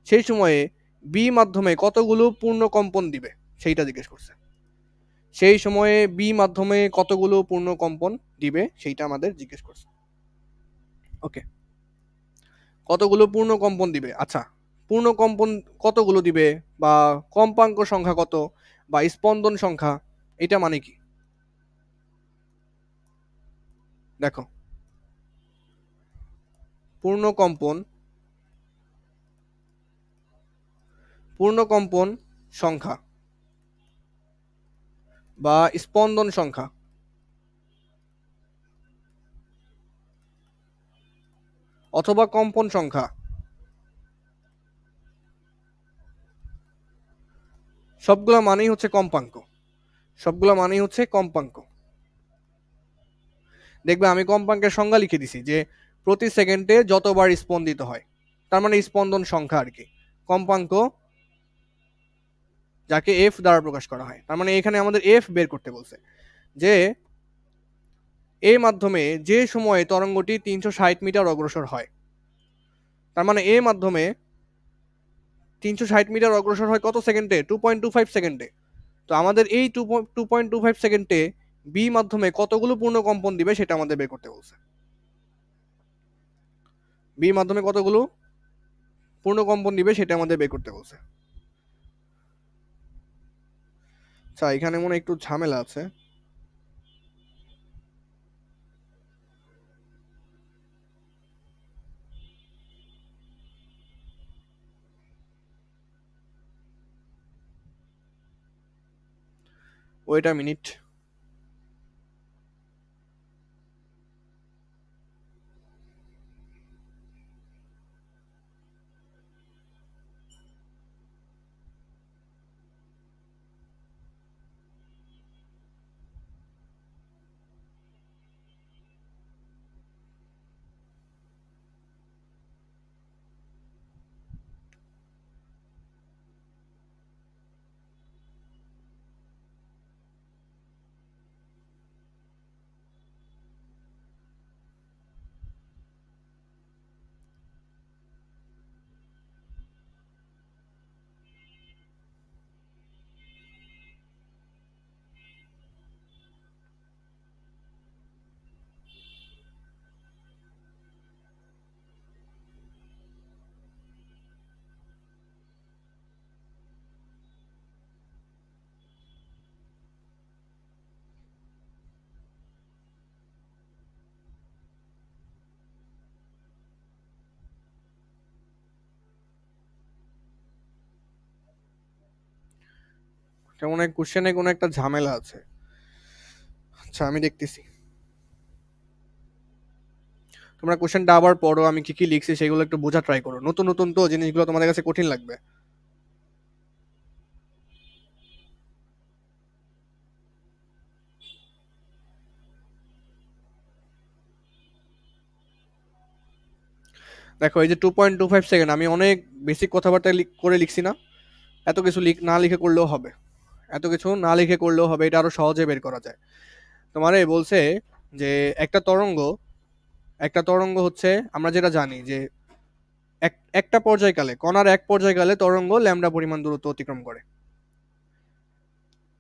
সেই সময়ে বি মাধ্যমে কতগুলো পূর্ণ কম্পন দিবে সেইটা জিজ্ঞেস করছে। সেই সময়ে বি মাধ্যমে কতগুলো পূর্ণ কম্পন দিবে সেইটা আমাদের জিজ্ঞেস করছে। ওকে, কতগুলো পূর্ণ কম্পন দিবে। আচ্ছা, পূর্ণ কম্পন কতগুলো দিবে, বা কম্পাঙ্ক সংখ্যা কত, বা স্পন্দন সংখ্যা, এটা মানে কি, দেখো, পূর্ণ কম্পন সংখ্যা বা স্পন্দন সংখ্যা অথবা কম্পন সংখ্যা, সবগুলা মানেই হচ্ছে কম্পাঙ্ক। দেখবে আমি কম্পাঙ্কের সংজ্ঞা লিখে দিছি যে প্রতি সেকেন্ডে যতবার স্পন্দিত হয়, তার মানে স্পন্দন সংখ্যা আর কি, কম্পাঙ্ক যাকে এফ দ্বারা প্রকাশ করা হয়। তার মানে এখানে আমাদের এফ বের করতে বলছে যে এই মাধ্যমে যে সময়ে তরঙ্গটি 360 মিটার অগ্রসর হয়, তার মানে এই মাধ্যমে 360 মিটার অগ্রসর হয় কত সেকেন্ডে, 2.25 সেকেন্ডে। তো আমাদের এই 2.25 সেকেন্ডে বি মাধ্যমে কতগুলো পূর্ণ কম্পন দিবে সেটা আমাদের বের করতে বলছে। বি মাধ্যমে কতগুলো পূর্ণ কম্পন দিবে সেটা আমাদের বের করতে বলছে। আচ্ছা, এখানে মনে একটু ঝামেলা আছে। Wait a minute. তেমন এক কোশ্চেনে কোনো একটা ঝামেলা আছে। আচ্ছা আমি দেখতেছি, তোমরা কোশ্চেনটা আবার পড়ো, আমি কি কি লিখছি সেগুলো একটু বোঝা ট্রাই করো, নতুন নতুন তো জিনিসগুলো তোমাদের কাছে কঠিন লাগবে। দেখো এই যে 2.25 সেকেন্ড, আমি অনেক বেসিক কথাবার্তা করে লিখছি না? এত কিছু না লিখে করলেও হবে, এত কিছু না লিখে করলেও হবে, এটা আরো সহজে বের করা যায়। তোমারে বলছে যে একটা তরঙ্গ, একটা তরঙ্গ হচ্ছে, আমরা যেটা জানি যে একটা পর্যায়কালে, কণার এক পর্যায়কালে তরঙ্গ ল্যামডা পরিমাণ দূরত্ব অতিক্রম করে।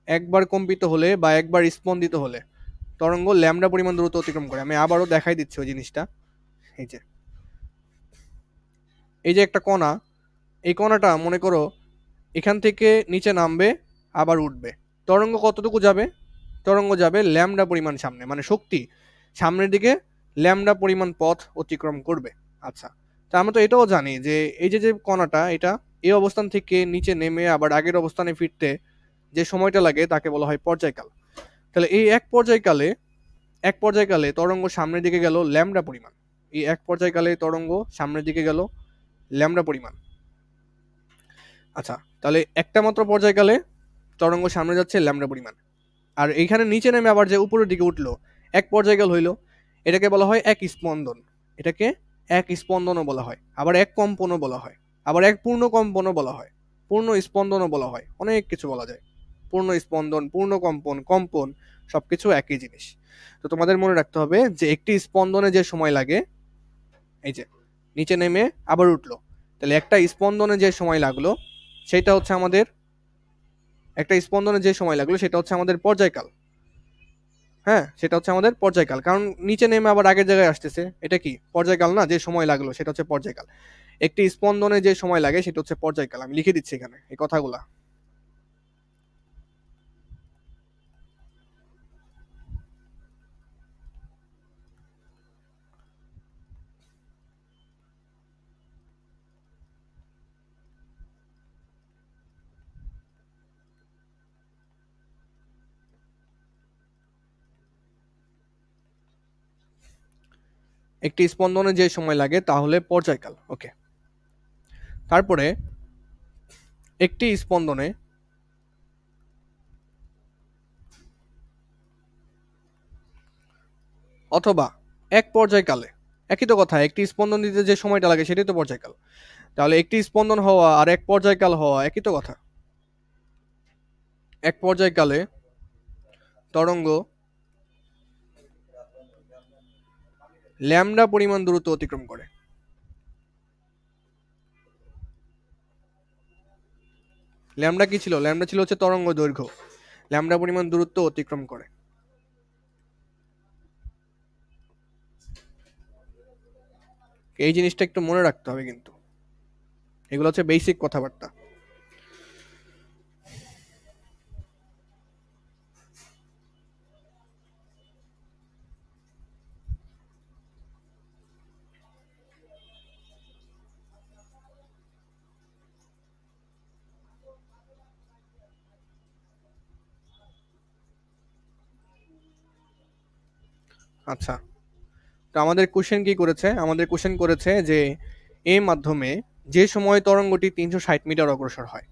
একবার কম্পিত হলে বা একবার স্পন্দিত হলে তরঙ্গ ল্যামডা পরিমাণ দূরত্ব অতিক্রম করে। আমি আবারও দেখাই দিচ্ছি ওই জিনিসটা। এই যে, এই যে একটা কণা, এই কণাটা মনে করো এখান থেকে নিচে নামবে, আবার উঠবে। তরঙ্গ কতটুকু যাবে? তরঙ্গ যাবে ল্যামডা পরিমাণ সামনে, মানে শক্তি সামনের দিকে ল্যামডা পরিমাণ পথ অতিক্রম করবে। আচ্ছা, তা আমরা তো এটাও জানি যে এই যে যে কণাটা, এটা এই অবস্থান থেকে নিচে নেমে আবার আগের অবস্থানে ফিরতে যে সময়টা লাগে তাকে বলা হয় পর্যায়কাল। তাহলে এই এক পর্যায়কালে তরঙ্গ সামনের দিকে গেল ল্যামডা পরিমাণ, এই এক পর্যায়কালে তরঙ্গ সামনের দিকে গেল ল্যামডা পরিমাণ। আচ্ছা, তাহলে একটা মাত্র পর্যায়কালে তরঙ্গ সামনে যাচ্ছে ল্যামডা পরিমাণ, আর এইখানে নিচে নেমে আবার যে উপরের দিকে উঠলো এক পর্যায়কাল হইল, এটাকে বলা হয় এক স্পন্দন। এটাকে এক স্পন্দনও বলা হয়, আবার এক কম্পনও বলা হয়, আবার এক পূর্ণ কম্পনও বলা হয়, পূর্ণ স্পন্দনও বলা হয়, অনেক কিছু বলা যায়। পূর্ণ স্পন্দন, পূর্ণ কম্পন, কম্পন সবকিছু একই জিনিস। তো তোমাদের মনে রাখতে হবে যে একটি স্পন্দনে যে সময় লাগে, এই যে নিচে নেমে আবার উঠলো, তাহলে একটা স্পন্দনে যে সময় লাগলো সেটা হচ্ছে আমাদের, একটা স্পন্দনে যে সময় লাগলো সেটা হচ্ছে আমাদের পর্যায়কাল। হ্যাঁ, সেটা হচ্ছে আমাদের পর্যায়কাল, কারণ নিচে নেমে আবার আগের জায়গায় আসতেছে, এটা কি পর্যায়কাল না? যে সময় লাগলো সেটা হচ্ছে পর্যায়কাল। একটি স্পন্দনে যে সময় লাগে সেটা হচ্ছে পর্যায়কাল। আমি লিখে দিচ্ছি এখানে এই কথাগুলা। একটি স্পন্দনে যে সময় লাগে তাহলে পর্যায়কাল। ওকে, তারপরে একটি স্পন্দনে অথবা এক পর্যায়কালে, একই তো কথা, একটি স্পন্দন দিতে যে সময়টা লাগে সেটাই তো পর্যায়কাল। তাহলে একটি স্পন্দন হওয়া আর এক পর্যায়কাল হওয়া একই তো কথা। এক পর্যায়কালে তরঙ্গ ল্যামডা পরিমাণ দূরত্ব অতিক্রম করে। ল্যামডা কি ছিল? ল্যামডা ছিল হচ্ছে তরঙ্গ দৈর্ঘ্য, ল্যামডা পরিমাণ দূরত্ব অতিক্রম করে। এই জিনিসটা একটু মনে রাখতে হবে কিন্তু, এগুলো হচ্ছে বেসিক কথাবার্তা। আচ্ছা, তো আমাদের কোশ্চেন কি করেছে? আমাদের কোশ্চেন করেছে যে এই মাধ্যমে যে সময় তরঙ্গটি 360 মিটার অগ্রসর হয়।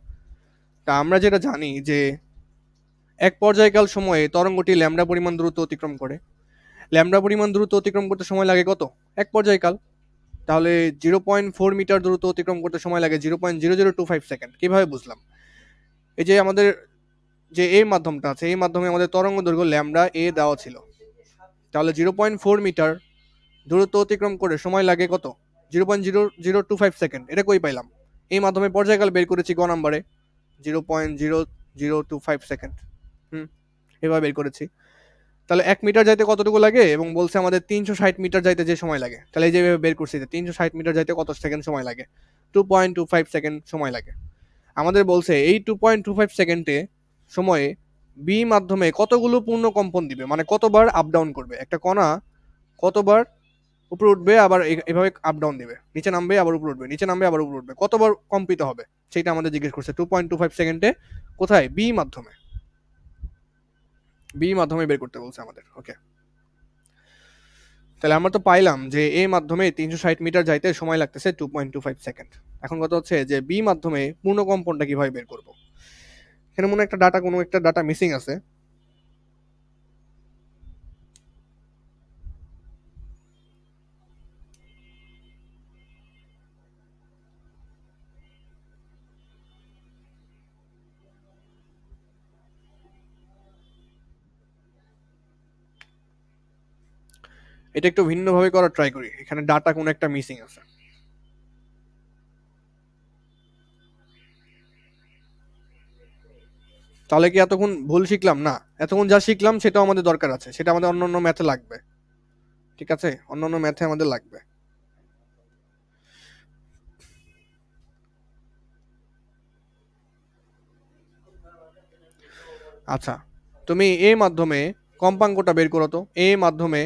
তা আমরা যেটা জানি যে এক পর্যায়কাল সময়ে তরঙ্গটি ল্যামডা পরিমাণ দূরত্ব অতিক্রম করে। ল্যামডা পরিমাণ দূরত্ব অতিক্রম করতে সময় লাগে কত? এক পর্যায়কাল। তাহলে 0.4 মিটার দূরত্ব অতিক্রম করতে সময় লাগে 0.0025 সেকেন্ড। কিভাবে বুঝলাম? এই যে আমাদের যে এই মাধ্যমটা আছে, এই মাধ্যমে আমাদের তরঙ্গ দৈর্ঘ্য ল্যামডা এ দেওয়া ছিল, তাহলে 0.4 মিটার দূরত্ব অতিক্রম করে সময় লাগে কত? 0.0025 সেকেন্ড। এটা কই পাইলাম? এই মাধ্যমে পর্যায়কাল বের করেছি গ নাম্বারে, 0.0025 সেকেন্ড। হুম, এভাবে বের করেছি। তাহলে 1 মিটার যাইতে কতটুকু লাগে, এবং বলছে আমাদের 360 মিটার যাইতে যে সময় লাগে, তাহলে এই যে বের করছি যে 360 মিটার যাইতে কত সেকেন্ড সময় লাগে, 2.25 সেকেন্ড সময় লাগে। আমাদের বলছে এই 2.25 সেকেন্ডে সময়ে বি মাধ্যমে কতগুলো পূর্ণ কম্পন দিবে, মানে কতবার আপ ডাউন করবে একটা কণা, কতবার উপরে উঠবে আবার এভাবে আপ ডাউন দিবে, নিচে নামবে আবার উপরে উঠবে, নিচে নামবে আবার উপরে উঠবে, কতবার কম্পিত হবে সেটা আমাদের জিজ্ঞেস করছে 2.25 সেকেন্ডে। কোথায়? বি মাধ্যমে, বি মাধ্যমে বের করতে বলছে আমাদের। ওকে, তাহলে আমরা তো পাইলাম যে এ মাধ্যমে 360 মিটার যাইতে সময় লাগতেছে 2.25 সেকেন্ড। এখন কথা হচ্ছে যে বি মাধ্যমে পূর্ণ কম্পনটা কিভাবে বের করব। এখানে মনে একটা ডাটা, কোনো একটা ডাটা মিসিং আছে। এটা একটু ভিন্নভাবে করার ট্রাই করি, এখানে ডাটা কোনো একটা মিসিং আছে। তাহলে কি এতক্ষণ ভুল শিখলাম? না, এতক্ষণ যা শিখলাম সেটাও আমাদের দরকার আছে, সেটা আমাদের অন্য ম্যাথে লাগবে। ঠিক আছে, অন্য ম্যাথে আমাদের লাগবে। আচ্ছা, তুমি এ মাধ্যমে কম্পাঙ্কটা বের করো তো। এ মাধ্যমে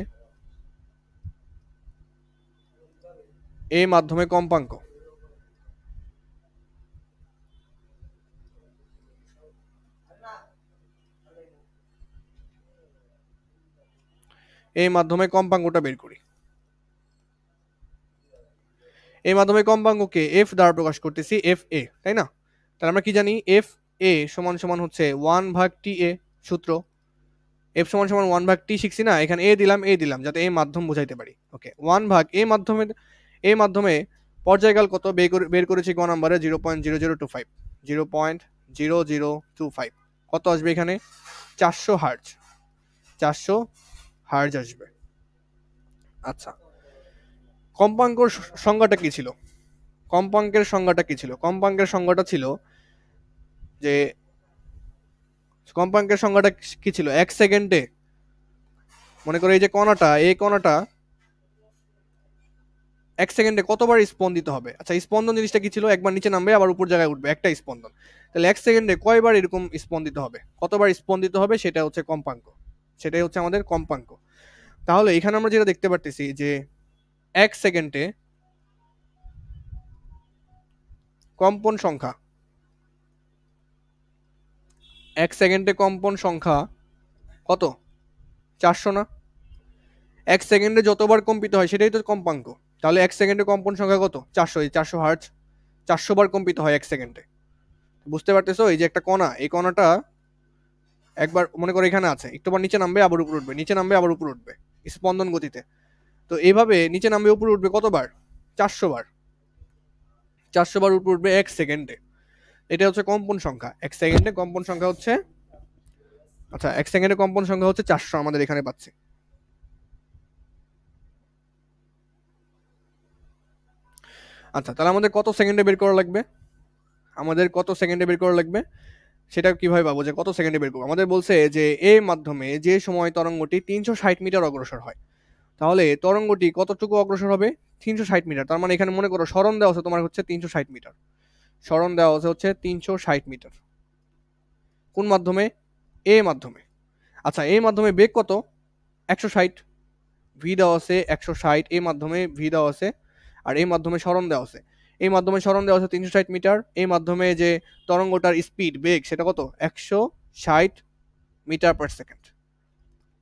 কম্পাঙ্ক, এই মাধ্যমে কম্পাঙ্কটা বের করি। এই মাধ্যমে কম্পাঙ্ককে এফ দ্বারা প্রকাশ করতেছি, এফ এ, তাই না? তাহলে আমরা কি জানি? এফ এ সমান সমান হচ্ছে 1/টি এ। সূত্র এফ সমান সমান 1/টি শিখছি না, এখানে এ দিলাম যাতে এ মাধ্যম বোঝাইতে পারি। ওকে, 1/এ মাধ্যমে পর্যায়কাল কত বের করেছি ক নাম্বারে? 0.0025, 0.0025। কত আসবে এখানে? 400 হার্জ, 400 হার্জ আসবে। আচ্ছা, কম্পাঙ্কর সংজ্ঞাটা কি ছিল? কম্পাঙ্কের সংজ্ঞাটা ছিল যে, কম্পাঙ্কের সংজ্ঞাটা কি ছিল? 1 সেকেন্ডে, মনে করো এই যে কণাটা, এই কণাটা 1 সেকেন্ডে কতবার স্পন্দিত হবে? আচ্ছা, স্পন্দন জিনিসটা কি ছিল? একবার নিচে নামবে আবার উপর জায়গায় উঠবে, একটা স্পন্দন। তাহলে 1 সেকেন্ডে কয়বার এরকম স্পন্দিত হবে, কতবার স্পন্দিত হবে, সেটা হচ্ছে কম্পাঙ্ক, সেটাই হচ্ছে আমাদের কম্পাঙ্ক। তাহলে এখানে আমরা যেটা দেখতে পারতেছি যে 1 সেকেন্ডে কম্পন সংখ্যা, 1 সেকেন্ডে কম্পন সংখ্যা কত? 400 না? 1 সেকেন্ডে যতবার কম্পিত হয় সেটাই তো কম্পাঙ্ক। তাহলে 1 সেকেন্ডে কম্পন সংখ্যা কত? 400, এই 400 হার্জ, 400 বার কম্পিত হয় 1 সেকেন্ডে। বুঝতে পারতেছো? এই যে একটা কণা, এই কণাটা একবার মনে করো এখানে আছে, একটুবার নিচে নামবে আবার উপরে উঠবে, নিচে নামবে আবার উপরে উঠবে স্পন্দন গতিতে। তো এইভাবে নিচে নামবে উপরে উঠবে কতবার? 400 বার। 400 বার উপরে উঠবে 1 সেকেন্ডে। এটা হচ্ছে কম্পন সংখ্যা 1 সেকেন্ডে। কম্পন সংখ্যা হচ্ছে, আচ্ছা 1 সেকেন্ডে কম্পন সংখ্যা হচ্ছে 400 আমাদের এখানে পাচ্ছি। আচ্ছা, তাহলে আমাদের কত সেকেন্ডে বের করা লাগবে? সেটা কিভাবে পাবো যে কত সেকেন্ডে বের করবো? আমাদের বলছে যে এর মাধ্যমে যে সময় তরঙ্গটি 360 মিটার অগ্রসর হয়, তাহলে তরঙ্গটি কতটুকু অগ্রসর হবে? 360 মিটার। তার মানে এখানে মনে করো সরণ দেওয়া আছে তোমার হচ্ছে 360 মিটার, সরণ দেওয়া আছে হচ্ছে 360 মিটার। কোন মাধ্যমে? এ মাধ্যমে। আচ্ছা, এই মাধ্যমে বেগ কত? 160, ভি দেওয়া আছে 160, এই মাধ্যমে ভি দেওয়া আছে। আর এই মাধ্যমে সরণ দেওয়া আছে, এই মাধ্যমে সরণ দেওয়া আছে 360 মিটার। এই মাধ্যমে যে তরঙ্গটার স্পিড, বেগ, সেটা কত? 160 মিটার পার সেকেন্ড।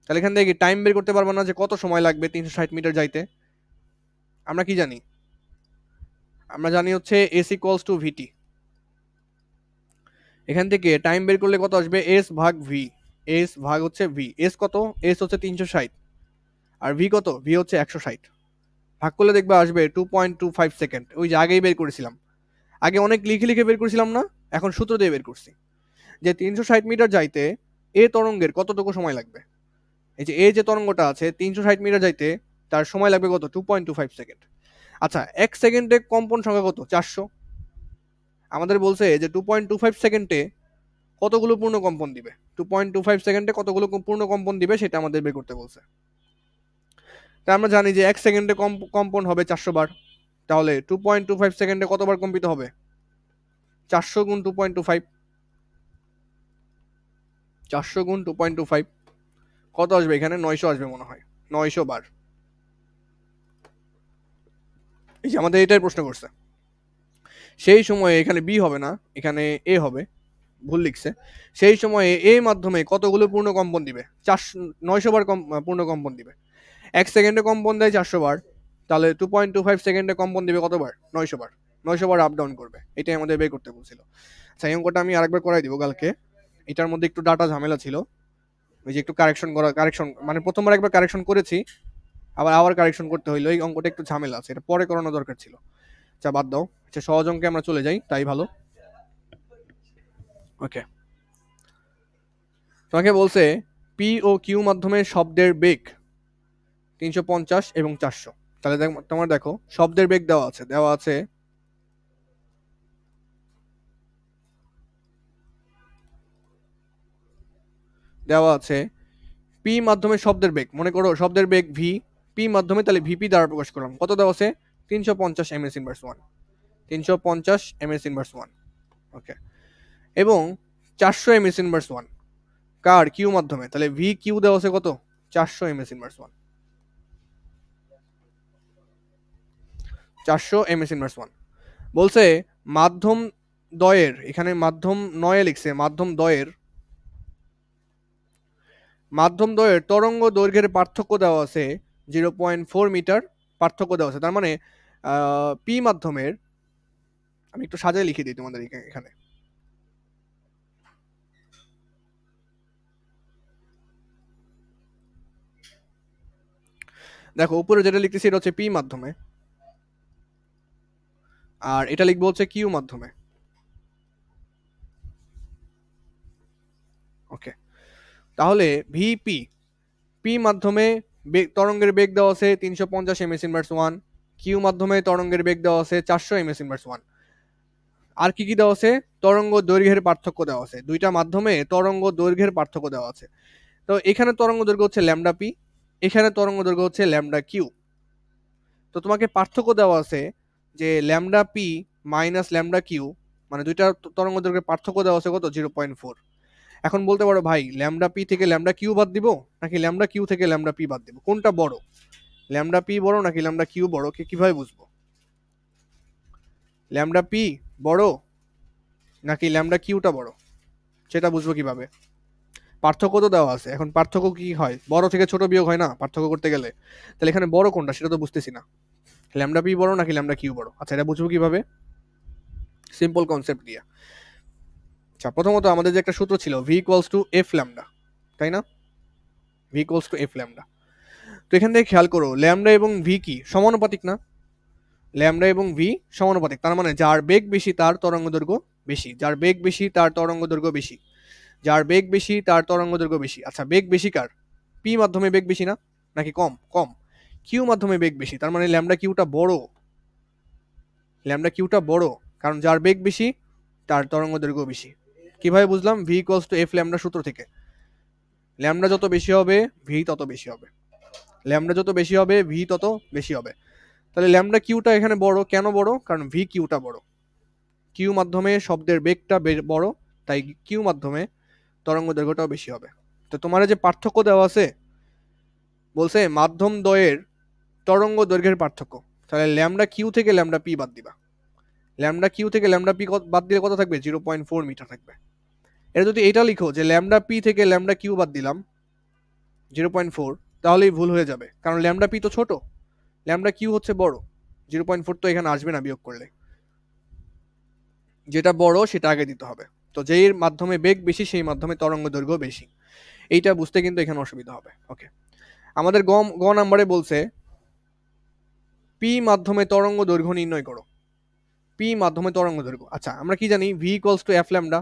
তাহলে এখান থেকে টাইম বের করতে পারবো না যে কত সময় লাগবে 360 মিটার যাইতে? আমরা কি জানি? আমরা জানি হচ্ছে এস ইকুয়ালস টু ভিটি। এখান থেকে টাইম বের করলে কত আসবে? এস ভাগ ভি, এস ভাগ হচ্ছে ভি। এস কত? এস হচ্ছে 360, আর ভি কত? ভি হচ্ছে 160। ভাগ করলে দেখবে আসবে 2.25 সেকেন্ড। ওই যে আগেই বের করেছিলাম, আগে অনেক লিখে লিখে বের করেছিলাম না, এখন সূত্র দিয়ে বের করছি যে 360 মিটার যাইতে এ তরঙ্গের কতটুকু সময় লাগবে। এই যে এ যে তরঙ্গটা আছে 360 মিটার যাইতে তার সময় লাগবে কত? 2.25 সেকেন্ড। আচ্ছা, 1 সেকেন্ডে কম্পন সংখ্যা কত? 400। আমাদের বলছে যে 2.25 সেকেন্ডে কতগুলো পূর্ণ কম্পন দিবে, 2.25 সেকেন্ডে কতগুলো পূর্ণ কম্পন দিবে সেটা আমাদের বের করতে বলছে। তা আমরা জানি যে 1 সেকেন্ডে কম্পন হবে 400 বার। তাহলে 2.25 সেকেন্ডে কতবার কম্পিত হবে? 400 গুণ 2.25, 400 গুণ 2.25 কত আসবে? এখানে 900 আসবে মনে হয়, 900 বার। এই যে আমাদের এটাই প্রশ্ন করছে, সেই সময়ে এখানে বি হবে না, এখানে এ হবে, ভুল লিখছে। সেই সময়ে এ মাধ্যমে কতগুলো পূর্ণ কম্পন দিবে? 900 বার পূর্ণ কম্পন দিবে। 1 সেকেন্ডে কম্পন দেয় 400 বার, তাহলে 2.25 সেকেন্ডে কম্পন দিবে কতবার? 900 বার। 900 বার আপ ডাউন করবে, এটাই আমাদের বের করতে বলছিল। আচ্ছা, এই অঙ্কটা আমি আরেকবার করাই দিব কালকে। এটার মধ্যে একটু ডাটা ঝামেলা ছিল, ওই যে একটু কারেকশন মানে প্রথমবার একবার কারেকশন করেছি, আবার কারেকশন করতে হইলো। এই অঙ্কটা একটু ঝামেলা আছে, এটা পরে করানো দরকার ছিল। আচ্ছা বাদ দাও, আচ্ছা সহজ অঙ্কে আমরা চলে যাই, তাই ভালো। ওকে, তোমাকে বলছে পি ও কিউ মাধ্যমে শব্দের বেগ 350 এবং 400। তাহলে তোমার দেখো শব্দের বেগ দেওয়া আছে, পি মাধ্যমে শব্দের বেগ, মনে করো শব্দের বেগ ভি, পি মাধ্যমে, তাহলে ভিপি দ্বারা প্রকাশ করলাম। কত দেওয়া আছে? 350 এমএস ইনভার্স 1, 350 এমএস ইনভার্স 1। ওকে, এবং 400 এমএস ইনভার্স 1 কার? কিউ মাধ্যমে, তাহলে ভি কিউ দেওয়া আছে কত? 400 এমএস ইনভার্স 1, 400 এমএস ইনভার্স 1। বলছে মাধ্যম দ্বয়ের, এখানে মাধ্যম নয়ে লিখছে, মাধ্যম দ্বয়ের তরঙ্গ দৈর্ঘ্যের পার্থক্য দেওয়া আছে 0.4 মিটার পার্থক্য দেওয়া আছে। তার মানে পি মাধ্যমের, আমি একটু সাজায় লিখে দিই তোমাদের এখানে। দেখো উপরে যেটা লিখতেছি এটা হচ্ছে পি মাধ্যমে, আর এটা লিখবো হচ্ছে কিউ মাধ্যমে। ওকে, তাহলে ভিপি, পি মাধ্যমে তরঙ্গের বেগ দেওয়া আছে 350 এমএস ইনভার্স 1, কিউ মাধ্যমে তরঙ্গের বেগ দেওয়া আছে 400 এমএস ইনভার্স 1। আর কি কি দেওয়া আছে? তরঙ্গ দৈর্ঘ্যের পার্থক্য দেওয়া আছে, দুইটা মাধ্যমে তরঙ্গ দৈর্ঘ্যের পার্থক্য দেওয়া আছে। তো এখানে তরঙ্গ দৈর্ঘ্য হচ্ছে ল্যামডা পি, এখানে তরঙ্গ দৈর্ঘ্য হচ্ছে ল্যামডা কিউ। তো তোমাকে পার্থক্য দেওয়া আছে যে lambda P minus lambda Q, মানে দুইটা তরঙ্গ দৈর্ঘ্যের পার্থক্য দেওয়া আছে কত? 0.4। এখন বলতে পারো ভাই ল্যামডা পি থেকে ল্যামডা কিউ বাদ দিব নাকি ল্যামডা কিউ থেকে ল্যামডা পি বাদ দিব, কোনটা বড়? ল্যামডা পি বড় নাকি ল্যামডা কিউ বড়, কিভাবে বুঝবো? ল্যামডা পি বড় নাকি ল্যামডা কিউটা বড়, সেটা বুঝবো কিভাবে? পার্থক্য তো দেওয়া আছে, এখন পার্থক্য কি হয়? বড় থেকে ছোট বিয়োগ হয় না পার্থক্য করতে গেলে? তাহলে এখানে বড় কোনটা সেটা তো বুঝতেছি না, ল্যামডা পি বড় নাকি ল্যামডা কিউ বড়। আচ্ছা, এটা বুঝবো কিভাবে? সিম্পল কনসেপ্ট দিয়ে। আচ্ছা, প্রথমত আমাদের যে একটা সূত্র ছিল V equals to F lambda, তাই না? V equals to F lambda. তো এখান থেকে খেয়াল করো ল্যামডা এবং ভি কি সমানুপাতিক না? ল্যামডা এবং ভি সমানুপাতিক, তার মানে যার বেগ বেশি তার তরঙ্গ দৈর্ঘ্য বেশি, যার বেগ বেশি তার তরঙ্গ দৈর্ঘ্য বেশি, যার বেগ বেশি তার তরঙ্গ দৈর্ঘ্য বেশি। আচ্ছা, বেগ বেশি কার? পি মাধ্যমে বেগ বেশি না নাকি কম? কম। কিউ মাধ্যমে বেগ বেশি, তার মানে ল্যামডা কিউটা বড়, ল্যামডা কিউটা বড়, কারণ যার বেগ বেশি তার তরঙ্গ দৈর্ঘ্য বেশি। কিভাবে বুঝলাম? V equals to F lambda সূত্র থেকে। ল্যামডা যত বেশি হবে ভি তত বেশি হবে, ল্যামডা যত বেশি হবে ভি তত বেশি হবে। তাহলে ল্যামডা কিউটা এখানে বড়, কেন বড়? কারণ ভি কিউটা বড়, কিউ মাধ্যমে শব্দের বেগটা বড়, তাই কিউ মাধ্যমে তরঙ্গ দৈর্ঘ্যটাও বেশি হবে। তো তোমার যে পার্থক্য দেওয়া আছে, বলছে মাধ্যম দ্বয়ের তরঙ্গ দৈর্ঘ্যের পার্থক্য, তাহলে ল্যামডা কিউ থেকে ল্যামডা পি বাদ দিবা। ল্যামডা কিউ থেকে ল্যামডা পি বাদ দিলে কত থাকবে? 0.4 মিটার থাকবে। এটা যদি এটা লিখো যে ল্যামডা পি থেকে ল্যামডা কিউ বাদ দিলাম 0.4, তাহলেই ভুল হয়ে যাবে, কারণ ল্যামডা পি তো ছোট, ল্যামডা কিউ হচ্ছে বড়। 0.4 তো এখানে আসবে না বিয়োগ করলে, যেটা বড় সেটা আগে দিতে হবে। তো যেই মাধ্যমে বেগ বেশি সেই মাধ্যমে তরঙ্গ দৈর্ঘ্য বেশি, এইটা বুঝতে কিন্তু এখানে অসুবিধা হবে। ওকে, আমাদের গ নাম্বারে বলছে পি মাধ্যমে তরঙ্গ দৈর্ঘ্য নির্ণয় করো, পি মাধ্যমে তরঙ্গ দৈর্ঘ্য। আচ্ছা, আমরা কি জানি? V equals to F lambda,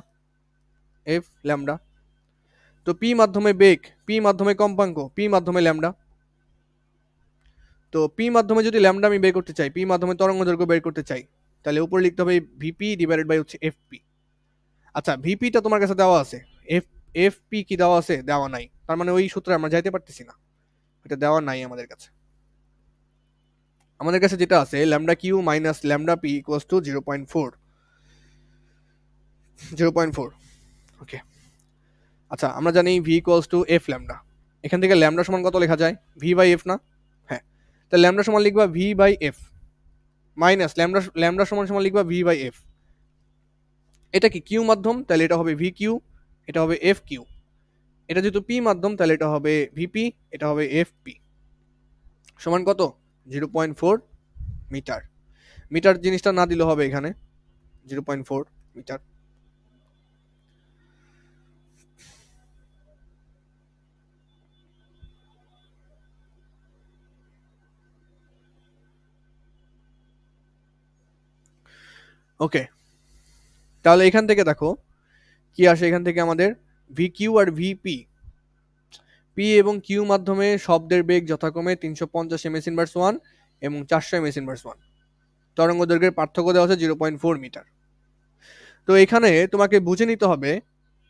F lambda. তো পি মাধ্যমে বেগ, পি মাধ্যমে কম্পাঙ্ক, পি মাধ্যমে ল্যামডা। তো পি মাধ্যমে যদি ল্যামডা আমি বের করতে চাই, পি মাধ্যমে তরঙ্গ দৈর্ঘ্য বের করতে চাই, তাহলে উপরে লিখতে হবে ভিপি ডিভাইডেড বাই হচ্ছে এফপি। আচ্ছা, ভিপিটা তোমার কাছে দেওয়া আছে, এফ এফপি কি দেওয়া আছে? দেওয়া নাই, তার মানে ওই সূত্রে আমরা যাইতে পারতেছি না, এটা দেওয়া নাই আমাদের কাছে। আমাদের কাছে যেটা আছে lambda Q minus lambda P equals to 0.4, 0.4। Okay, আচ্ছা আমরা জানি V equals to F lambda, এখান থেকে ল্যামডা সমান কত লেখা যায়? ভি বাই এফ না? হ্যাঁ, তাহলে ল্যামডা সমান লিখবা V by F. Minus lambda lambda সমান সমান লিখবা ভি বাই এফ। এটা কি কিউ মাধ্যম, তাহলে এটা হবে ভি কিউ, এটা হবে এফ কিউ। এটা যেহেতু পি মাধ্যম তাহলে এটা হবে ভিপি, এটা হবে এফ পি। সমান কত? 0.4 মিটার। মিটার জিনিসটা না দিলে হবে এখানে 0.4 মিটার। ওকে, তাহলে এখান থেকে দেখো কি আসে। এখান থেকে আমাদের V Q R VP, P এবং কিউ মাধ্যমে শব্দের বেগ যথাক্রমে 350 এমএস ইনভার্স 1 এবং 400 এমএস ইনভার্স 1। তরঙ্গ দৈর্ঘ্যের পার্থক্য দেওয়া আছে 0.4 মিটার। তো এখানে তোমাকে বুঝে নিতে হবে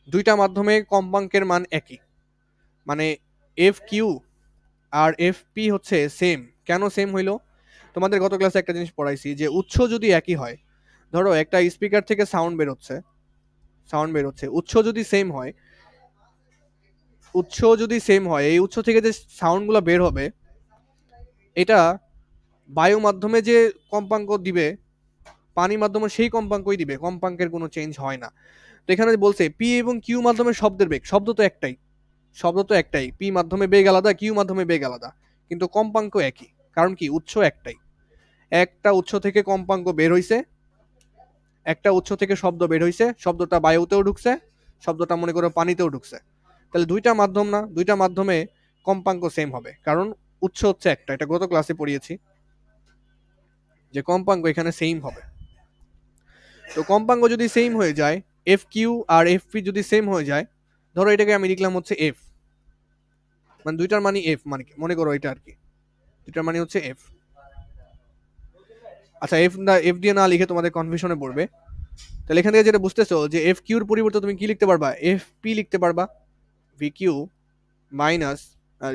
দুইটা মাধ্যমে কম্পাঙ্কের মান একই, মানে F Q R F P হচ্ছে সেম। কেন সেম হইলো? তোমাদের গত ক্লাসে একটা জিনিস পড়াইছি যে উৎস যদি একই হয়, ধরো একটা স্পিকার থেকে সাউন্ড বেরোচ্ছে, উৎস যদি সেম হয়, এই উৎস থেকে যে সাউন্ডগুলো বের হবে এটা বায়ু মাধ্যমে যে কম্পাঙ্ক দিবে, পানি মাধ্যমে সেই কম্পাঙ্কই দিবে, কম্পাঙ্কের কোনো চেঞ্জ হয় না। তো এখানে বলছে পি এবং কিউ মাধ্যমে শব্দের বেগ, শব্দ তো একটাই, পি মাধ্যমে বেগ আলাদা, কিউ মাধ্যমে বেগ আলাদা, কিন্তু কম্পাঙ্ক একই। কারণ কি? উৎস একটাই। একটা উৎস থেকে কম্পাঙ্ক বের হইছে, একটা উৎস থেকে শব্দ বের হইছে, শব্দটা বায়ুতেও ঢুকছে, শব্দটা মনে করো পানিতেও ঢুকছে। তাহলে দুইটা মাধ্যম না, দুইটা মাধ্যমে কম্পাঙ্ক সেম হবে, কারণ উৎস হচ্ছে একটা। এটা গত ক্লাসে পড়িয়েছি যে কম্পাঙ্ক এখানে সেম হবে। তো কম্পাঙ্ক যদি সেম হয়ে যায়, F Q R F P যদি সেম হয়ে যায়, ধরো এটাকে আমি লিখলাম হচ্ছে এফ, মানে দুইটার মানে এফ, মানে মনে করো এটা আর কি, দুইটার মানে হচ্ছে এফ। আচ্ছা, এফ দিয়ে না লিখে তোমাদের কনফিউশনে পড়বে। তাহলে এখান থেকে যেটা বুঝতেছো যে এফ কিউর পরিবর্তে তুমি কি লিখতে পারবা? এফ পি লিখতে পারবা। V Q minus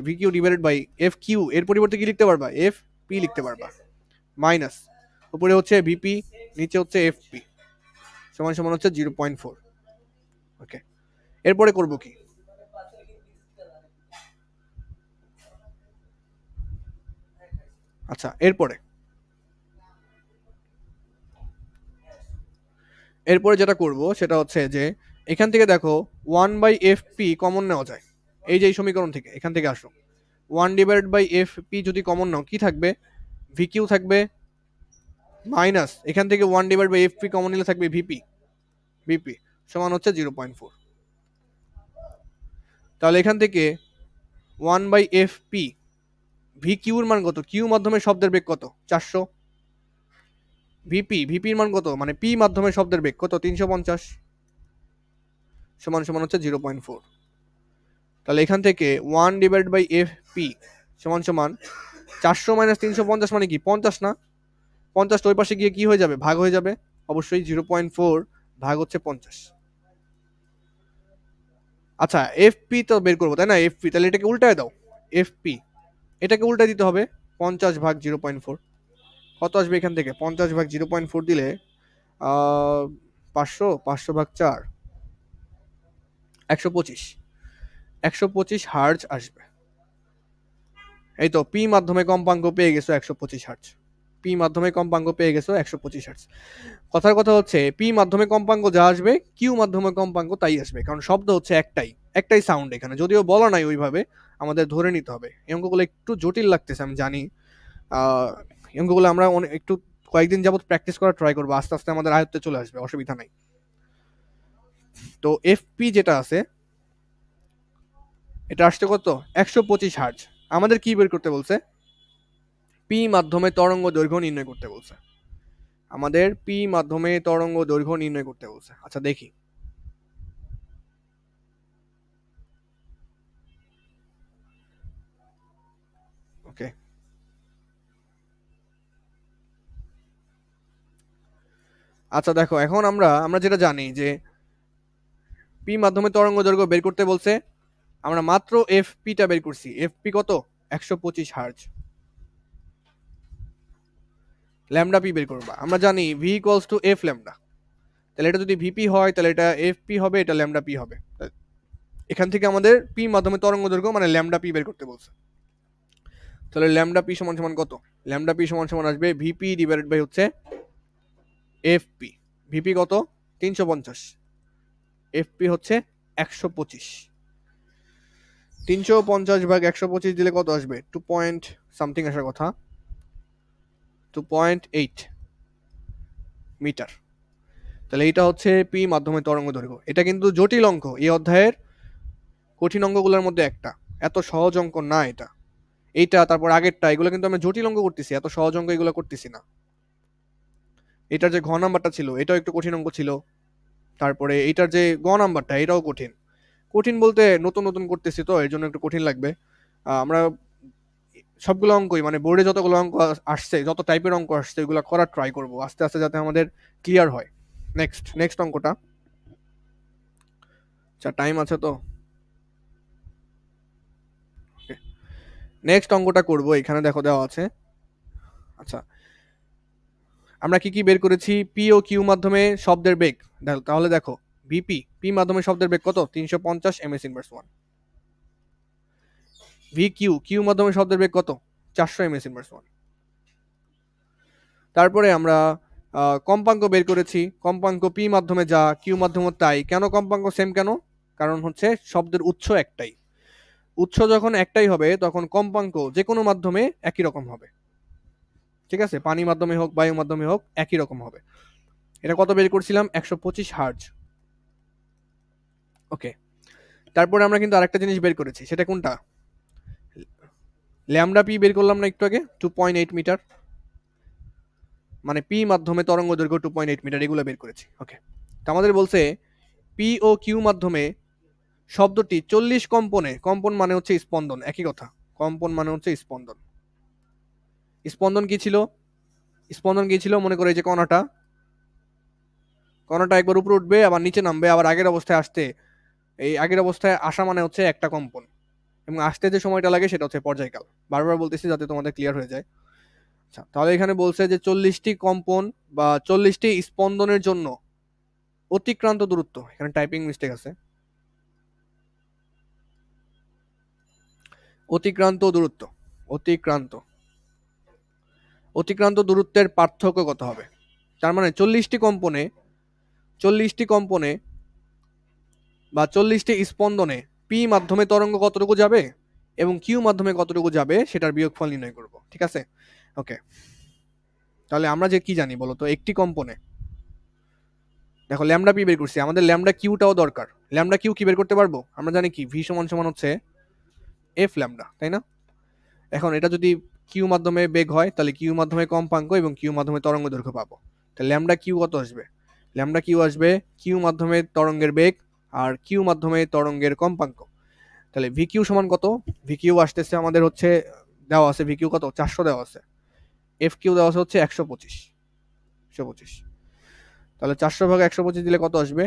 V Q divided by F Q, এর পরিবর্তে কি লিখতে পারবা? এফ পি লিখতে পারবা। মাইনাস উপরে হচ্ছে ভিপি, নিচে হচ্ছে এফ পি, সমান সমান হচ্ছে 0.4। ওকে, এরপরে করব কি? আচ্ছা, এরপরে যেটা করব সেটা হচ্ছে যে এখান থেকে দেখো 1/fp কমন নেওয়া যায়। এই যে এই সমীকরণ থেকে, এখান থেকে আসো, 1/fp যদি কমন নাও কি থাকবে? vq থাকবে, মাইনাস এখান থেকে 1/fp কমন নিলে থাকবে vp সমান হচ্ছে 0.4। তাহলে এখান থেকে 1/fp, vq এর মান কত? কিউ মাধ্যমে শব্দের বেগ কত? 400। ভিপির মান কত? মানে পি মাধ্যমে শব্দের বেগ কত? 350, সমান সমান হচ্ছে 0.4। তাহলে এখান থেকে 1/fp সমান সমান 400 মাইনাস 350 মানে কি? 50 না? 50 ওই পাশে গিয়ে কি হয়ে যাবে? ভাগ হয়ে যাবে অবশ্যই। 0.4 ভাগ হচ্ছে 50। আচ্ছা, এফপি তো বের করবো তাই না? এফপি, তাহলে এটাকে উল্টায় দাও। এফপি এটাকে উল্টায় দিতে হবে, 50 ভাগ 0.4 কত আসবে? এখান থেকে 50 ভাগ 0.4 দিলে 500 ভাগ 4 125, 125 হার্জ আসবে। এই তো পি মাধ্যমে কম্পাঙ্ক পেয়ে গেছো 125 হার্জ। পি মাধ্যমে কম্পাঙ্ক পেয়ে গেছো 125 হার্জ। কথার কথা হচ্ছে পি মাধ্যমে কম্পাঙ্ক যা আসবে কিউ মাধ্যমে কম্পাঙ্ক তাই আসবে, কারণ শব্দ হচ্ছে একটাই সাউন্ড এখানে, যদিও বলা নাই ওইভাবে, আমাদের ধরে নিতে হবে। এই অঙ্কগুলো একটু জটিল লাগতেছে আমি জানি। এই অঙ্কগুলো আমরা একটু কয়েকদিন যাবত প্র্যাকটিস করা ট্রাই করবো, আস্তে আস্তে আমাদের আয়ত্তে চলে আসবে, অসুবিধা নাই। তো এফপি যেটা আছে এটা আসছে কত? 125 হার্জ। আমাদের কি বের করতে বলছে? পি মাধ্যমে তরঙ্গ দৈর্ঘ্য নির্ণয় করতে বলছে। আমাদের পি মাধ্যমে তরঙ্গ দৈর্ঘ্য নির্ণয় করতে বলছে। আচ্ছা দেখি, ওকে। আচ্ছা দেখো, এখন আমরা যেটা জানি যে পি মাধ্যমে তরঙ্গ দৈর্ঘ্য বের করতে বলছে, আমরা মাত্র এফপিটা বের করছি। এফপি কত? 125 হার্জ। ল্যামডা পি বের করবা। আমরা জানি V equals to F lambda, তাহলে এটা যদি ভিপি হয় তাহলে এটা এফপি হবে, এটা ল্যামডা পি হবে। এখান থেকে আমাদের পি মাধ্যমে তরঙ্গ দৈর্ঘ্য মানে ল্যামডা পি বের করতে বলছে। তাহলে ল্যামডা পি সমান সমান কত? ল্যামডা পি সমান সমান আসবে ভিপি ডিভাইডেড বাই হচ্ছে এফপি। ভিপি কত? 350, এফপি হচ্ছে 125। 350 ভাগ 125 দিলে কত আসবে? 2 পয়েন্ট সামথিং আসার কথা, 2.8 মিটার। তাহলে এটা হচ্ছে পি মাধ্যমে তরঙ্গ দৈর্ঘ্য। এটা কিন্তু জটিল অঙ্ক, এই অধ্যায়ের কঠিন অঙ্কগুলোর মধ্যে একটা, এত সহজ অঙ্ক না এটা। এইটা তারপর আগেরটা, এগুলো কিন্তু আমরা জটিল অঙ্ক করতেছি, এত সহজ অঙ্ক এগুলো করতেছি না। এটার যে ঘ নাম্বারটা ছিল এটাও একটু কঠিন অঙ্ক ছিল, তারপরে এইটার যে গ নাম্বারটা এটাও কঠিন। কঠিন বলতে নতুন নতুন করতেছি তো এর জন্য একটু কঠিন লাগবে। আমরা সবগুলো অঙ্কই মানে বোর্ডে যতগুলো অঙ্ক আসছে, যত টাইপের অঙ্ক আসছে ওইগুলো করার ট্রাই করব আস্তে আস্তে যাতে আমাদের ক্লিয়ার হয়। নেক্সট অঙ্কটা। আচ্ছা টাইম আছে তো, নেক্সট অঙ্কটা করব। এখানে দেখো দেওয়া আছে। আচ্ছা আমরা কি কি বের করেছি? পি ও কিউ মাধ্যমে শব্দের বেগ। তাহলে দেখো ভিপি, পি মাধ্যমে শব্দের বেগ কত? 350 MS inverse 1। V Q, Q মাধ্যমে শব্দের বেগ কত? 400 এমএস ইনভার্স 1। তারপরে আমরা কম্পাঙ্ক বের করেছি। কম্পাঙ্ক পি মাধ্যমে যা, কিউ মাধ্যমে তাই। কেন কম্পাঙ্ক সেম কেন? কারণ হচ্ছে শব্দের উৎস একটাই। উৎস যখন একটাই হবে তখন কম্পাঙ্ক যে কোনো মাধ্যমে একই রকম হবে। ঠিক আছে, পানি মাধ্যমে হোক বায়ু মাধ্যমে হোক একই রকম হবে। এটা কত বের করছিলাম? 125 হার্জ। ওকে, তারপরে আমরা কিন্তু আরেকটা জিনিস বের করেছি, সেটা কোনটা? ল্যামডা পি বের করলাম না একটু আগে, 2.8 মিটার, মানে পি মাধ্যমে তরঙ্গ দৈর্ঘ্য 2.8 মিটার, এগুলো বের করেছি। ওকে, তো আমাদের বলছে পি ও কিউ মাধ্যমে শব্দটি 40 কম্পনে, কম্পন মানে হচ্ছে স্পন্দন, একই কথা, কম্পন মানে হচ্ছে স্পন্দন। স্পন্দন কি ছিল? স্পন্দন কি ছিল? মনে করে এই যে কণাটা, কণাটা একবার উপরে উঠবে আবার নিচে নামবে আবার আগের অবস্থায় আসতে, এই আগের অবস্থায় আসা মানে হচ্ছে একটা কম্পন, এবং আসতে যে সময়টা লাগে সেটা হচ্ছে পর্যায়কাল। বারবার বলতেছি যাতে তোমাদের ক্লিয়ার হয়ে যায়। আচ্ছা তাহলে এখানে বলছে যে 40টি কম্পন বা 40টি স্পন্দনের জন্য অতিক্রান্ত দূরত্ব, এখানে টাইপিং মিস্টেক আছে, অতিক্রান্ত দূরত্ব, অতিক্রান্ত অতিক্রান্ত দূরত্বের পার্থক্য কত হবে? তার মানে 40টি কম্পনে বা 40টি স্পন্দনে পি মাধ্যমে তরঙ্গ কতটুকু যাবে এবং কিউ মাধ্যমে কতটুকু যাবে সেটার বিয়োগফল নির্ণয় করব। ঠিক আছে, ওকে। তাহলে আমরা যে কি জানি বলতো, একটি কম্পনে দেখো ল্যামডা পি বের করছি, আমাদের ল্যামডা কিউটাও দরকার। ল্যামডা কিউ কি বের করতে পারবো? আমরা জানি কি ভি সমান সমান হচ্ছে এফ ল্যামডা, তাই না? এখন এটা যদি কিউ মাধ্যমে বেগ হয় তাহলে কিউ মাধ্যমে কম্পাঙ্ক এবং কিউ মাধ্যমে তরঙ্গ দৈর্ঘ্য পাবো। তাহলে ল্যামডা কিউ কত আসবে? ল্যামডা কিউ আসবে কিউ মাধ্যমে তরঙ্গের বেগ আর কিউ মাধ্যমে তরঙ্গের কম্পাঙ্ক। তাহলে ভি কিউ সমান কত? ভি কিউ আসতেছে আমাদের হচ্ছে দেওয়া আছে, ভি কিউ কত? 400 দেওয়া আছে। এফ কিউ দেওয়া আছে হচ্ছে 125, 125। তাহলে 400 ভাগ 125 দিলে কত আসবে?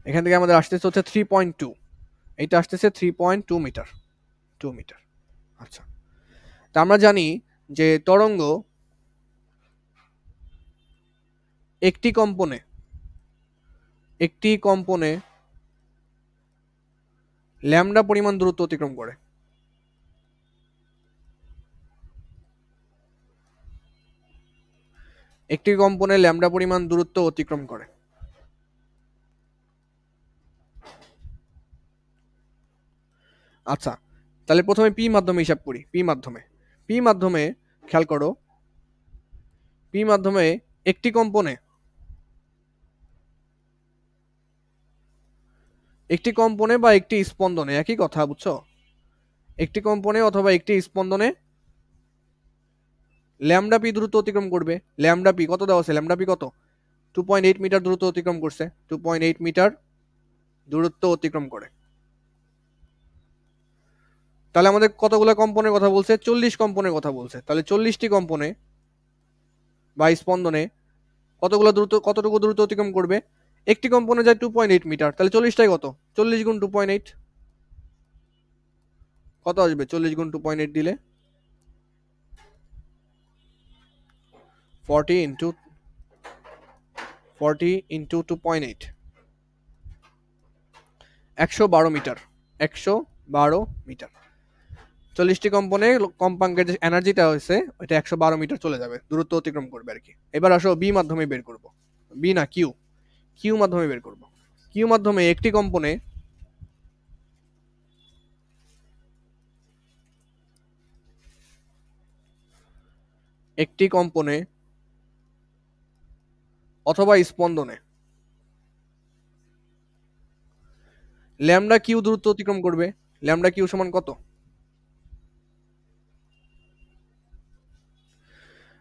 এখান থেকে আমাদের আসতেছে হচ্ছে 3.2, এইটা আসতেছে 3.2 মিটার, 2 মিটার। আচ্ছা, তা আমরা জানি যে তরঙ্গ একটি কম্পনে ল্যামডা পরিমাণ দূরত্ব অতিক্রম করে। একটি কম্পনে ল্যামডা পরিমাণ দূরত্ব অতিক্রম করে। আচ্ছা, তাহলে প্রথমে পি মাধ্যমে হিসাব করি। পি মাধ্যমে খেয়াল করো, পি মাধ্যমে একটি কম্পনে বা একটি স্পন্দনে, একই কথা বুঝছো, একটি কম্পনে অথবা একটি স্পন্দনে ল্যামডা পি দূরত্ব অতিক্রম করবে। ল্যামডা পি কত দেওয়া আছে? ল্যামডা পি কত? 2.8 মিটার দূরত্ব অতিক্রম করছে, 2.8 মিটার দূরত্ব অতিক্রম করে। তাহলে আমাদের কতগুলো কম্পনের কথা বলছে? 40 কম্পনের কথা বলছে। তাহলে 40টি কম্পনে বা স্পন্দনে কতটুকু দূরত্ব অতিক্রম করবে? একটি কম্পনে যায় 2.8 মিটার, তাহলে 40টাই কত? 40 গুণ 2.8 কত আসবে? 40 গুণ 2.8 দিলে 40 ইন্টু 2.8, 112 মিটার, 112 মিটার। 40টি কম্পনে কম্পাঙ্কের যে এনার্জিটা হয়েছে ওইটা 112 মিটার চলে যাবে, দূরত্ব অতিক্রম করবে আর কি। এবার আসো বি মাধ্যমে বের করব, বি না কিউ, কিউ মাধ্যমে বের করব। কিউ মাধ্যমে একটি কম্পনে অথবা স্পন্দনে ল্যামডা কিউ দূরত্ব অতিক্রম করবে। ল্যামডা কিউ সমান কত?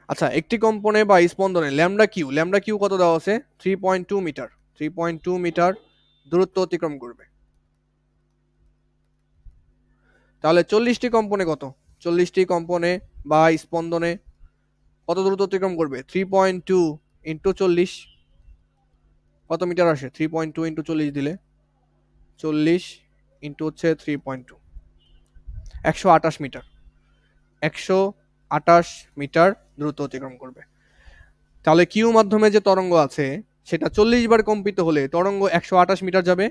আচ্ছা, একটি কম্পনে বা স্পন্দনে ল্যামডা কিউ কত দেওয়া আছে? 3.2 মিটার, 3.2 মিটার দূরত্ব অতিক্রম করবে। তাহলে 40টি কম্পনে কত? 40টি কম্পনে বা স্পন্দনে কত দূরত্ব অতিক্রম করবে? 3.2 ইন্টু 40 কত মিটার আসে? 3.2 ইন্টু 40 দিলে 40 ইন্টু হচ্ছে 3.2, 128 মিটার, 128 মিটার দূরত্ব অতিক্রম করবে। তাহলে কিউ মাধ্যমে যে তরঙ্গ আছে সেটা 40 বার কম্পিত হলে তরঙ্গ 128 মিটার যাবে,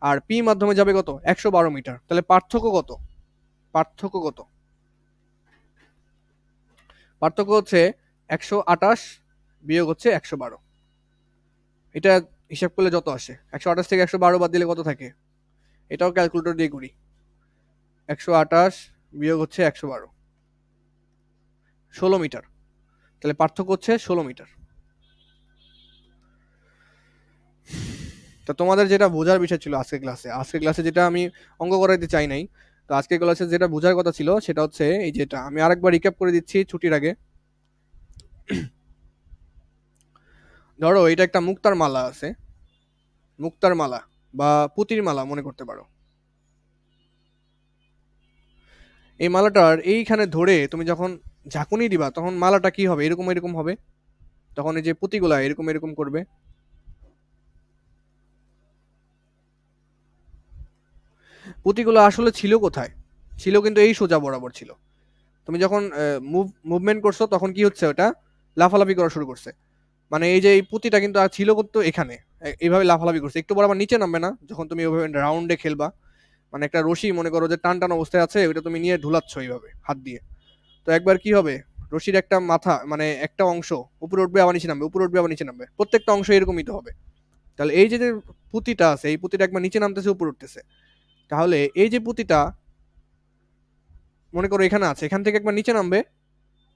আর পি মাধ্যমে যাবে কত? 112 মিটার। তাহলে পার্থক্য কত? পার্থক্য কত? পার্থক্য হচ্ছে 128 বিয়োগ হচ্ছে 112। এটা হিসাব করলে যত আসে, 128 থেকে 112 বাদ দিলে কত থাকে? এটাও ক্যালকুলেটর দিয়ে করি। 128 বিয়োগ হচ্ছে 112, 16 মিটার। তাহলে পার্থক্য হচ্ছে 16 মিটার। তো তোমাদের যেটা বোঝার বিষয় ছিল আজকে ক্লাসে যেটা আমি অঙ্ক করাইতে চাই নাই, তো আজকে ক্লাসে যেটা বোঝার কথা ছিল সেটা হচ্ছে এই যেটা আমি আরেকবার রিক্যাপ করে দিচ্ছি ছুটির আগে। ধরো এটা একটা মুক্তার মালা আছে, মুক্তার মালা বা পুতির মালা মনে করতে পারো। এই মালাটার এইখানে ধরে তুমি যখন ঝাঁকুনি দিবা তখন মালাটা কি হবে? এরকম এরকম হবে। তখন এই যে পুঁতিগুলা এরকম এরকম করবে। পুঁতিগুলো আসলে ছিল কোথায়? ছিল কিন্তু এই সোজা বরাবর ছিল। তুমি যখন মুভমেন্ট করছো তখন কি হচ্ছে? ওটা লাফালাফি করা শুরু করছে। মানে এই যে এই পুঁতিটা কিন্তু আর ছিল করতো এখানে, এইভাবে লাফালাফি করছে। একটু বরাবর নিচে নামবে না যখন তুমি ওইভাবে রাউন্ডে খেলবা। মানে একটা রশি মনে করো যে টান টান অবস্থায় আছে, ওইটা তুমি নিয়ে ঢুলাচ্ছ এইভাবে হাত দিয়ে। তো একবার কি হবে? রশির একটা মাথা মানে একটা অংশ উপরে উঠবে আবার নিচে নামবে, উপরে উঠবে আবার নিচে নামবে, প্রত্যেকটা অংশ এরকমই তো হবে। তাহলে এই যে যে পুঁতিটা আছে এই পুঁতিটা একবার নিচে নামতেছে উপরে উঠতেছে। তাহলে এই যে পুঁতিটা মনে করো এখানে আছে, এখান থেকে একবার নিচে নামবে,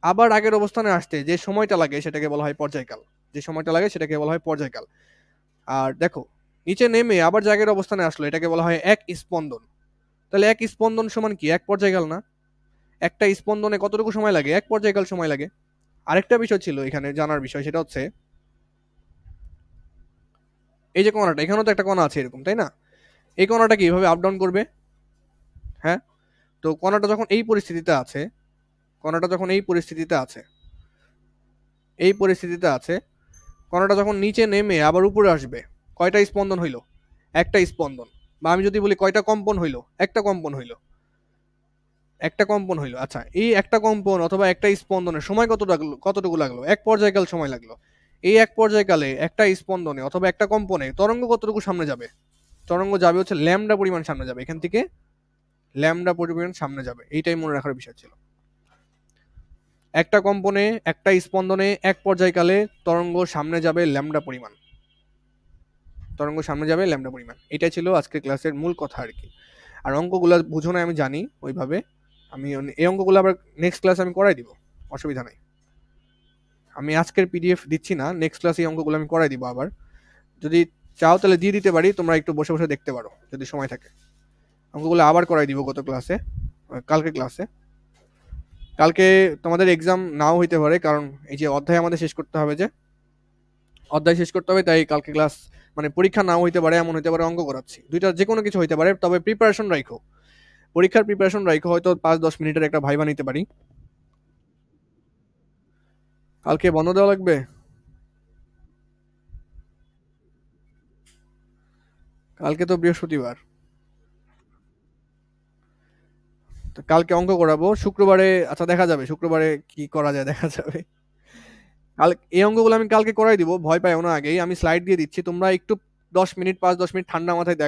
আবার আগের অবস্থানে আসতে যে সময়টা লাগে সেটাকে বলা হয় পর্যায়কাল। যে সময়টা লাগে সেটাকে বলা হয় পর্যায়কাল। আর দেখো নিচে নেমে আবার জায়গার অবস্থানে আসলো, এটাকে বলা হয় এক স্পন্দন। তাহলে এক স্পন্দন সমান কি? এক পর্যায়কাল না? একটা স্পন্দনে কতটুকু সময় লাগে? এক পর্যায়কাল সময় লাগে। আরেকটা বিষয় ছিল এখানে জানার বিষয়, সেটা হচ্ছে এই যে কণাটা, এখানেও তো একটা কণা আছে এরকম, তাই না? এই কণাটা কি এইভাবে আপ ডাউন করবে? হ্যাঁ। তো কণাটা যখন এই পরিস্থিতিতে আছে, কণাটা যখন এই পরিস্থিতিতে আছে, এই পরিস্থিতিতে আছে, কণাটা যখন নিচে নেমে আবার উপরে আসবে, কয়টা স্পন্দন হইল? একটা স্পন্দন। বা আমি যদি বলি কয়টা কম্পন হইল? একটা কম্পন হইল, একটা কম্পন হইল। আচ্ছা, এই একটা কম্পন অথবা একটা স্পন্দনের সময় কতটুকু লাগলো? এক পর্যায়কাল সময় লাগলো। এই এক পর্যায়কালে একটা স্পন্দনে অথবা একটা কম্পনে তরঙ্গ কতটুকু সামনে যাবে? তরঙ্গ যাবে হচ্ছে ল্যামডা পরিমাণ সামনে যাবে, এখান থেকে ল্যামডা পরিমাণ সামনে যাবে। এইটাই মনে রাখার বিষয় ছিল। একটা কম্পনে একটা স্পন্দনে এক পর্যায়কালে তরঙ্গ সামনে যাবে ল্যামডা পরিমাণ, তরঙ্গ সামনে যাবে ল্যামডা পরিমাণ। এটাই ছিল আজকের ক্লাসের মূল কথা আর কি। আর অঙ্কগুলো বুঝো না আমি জানি, ওইভাবে আমি এই অঙ্কগুলো আবার নেক্সট ক্লাস আমি করাই দিব, অসুবিধা নাই। আমি আজকের পিডিএফ দিচ্ছি না, নেক্সট ক্লাসে এই অঙ্কগুলো আমি করাই দিব আবার। যদি চাও তাহলে দিয়ে দিতে পারি, তোমরা একটু বসে বসে দেখতে পারো যদি সময় থাকে। অঙ্কগুলো আবার করাই দিব গত ক্লাসে, কালকে ক্লাসে। কালকে তোমাদের এক্সাম নাও হইতে পারে, কারণ এই যে অধ্যায় আমাদের শেষ করতে হবে, যে অধ্যায় শেষ করতে হবে, তাই কালকে ক্লাস মানে পরীক্ষা নাও হইতে পারে, এমন হইতে পারে অঙ্ক করাচ্ছি। দুইটা যে কোনো কিছু হইতে পারে, তবে প্রিপারেশন রাখো, পরীক্ষার প্রিপারেশন রাখো। হয়তো 5-10 মিনিটের একটা ভাইবা নিতে পারি। কালকে বন্ধ দেওয়া লাগবে? কালকে তো বৃহস্পতিবার। তো কালকে অঙ্ক করাবো শুক্রবারে। আচ্ছা দেখা যাবে শুক্রবারে কি করা যায়, দেখা যাবে। কাল এই অঙ্কগুলো আমি কালকে করাই দিব, ভয় পাইও না। আগেই আমি স্লাইড দিয়ে দিচ্ছি, তোমরা একটু 10 মিনিট 5-10 মিনিট ঠান্ডা মাথায় দেখো।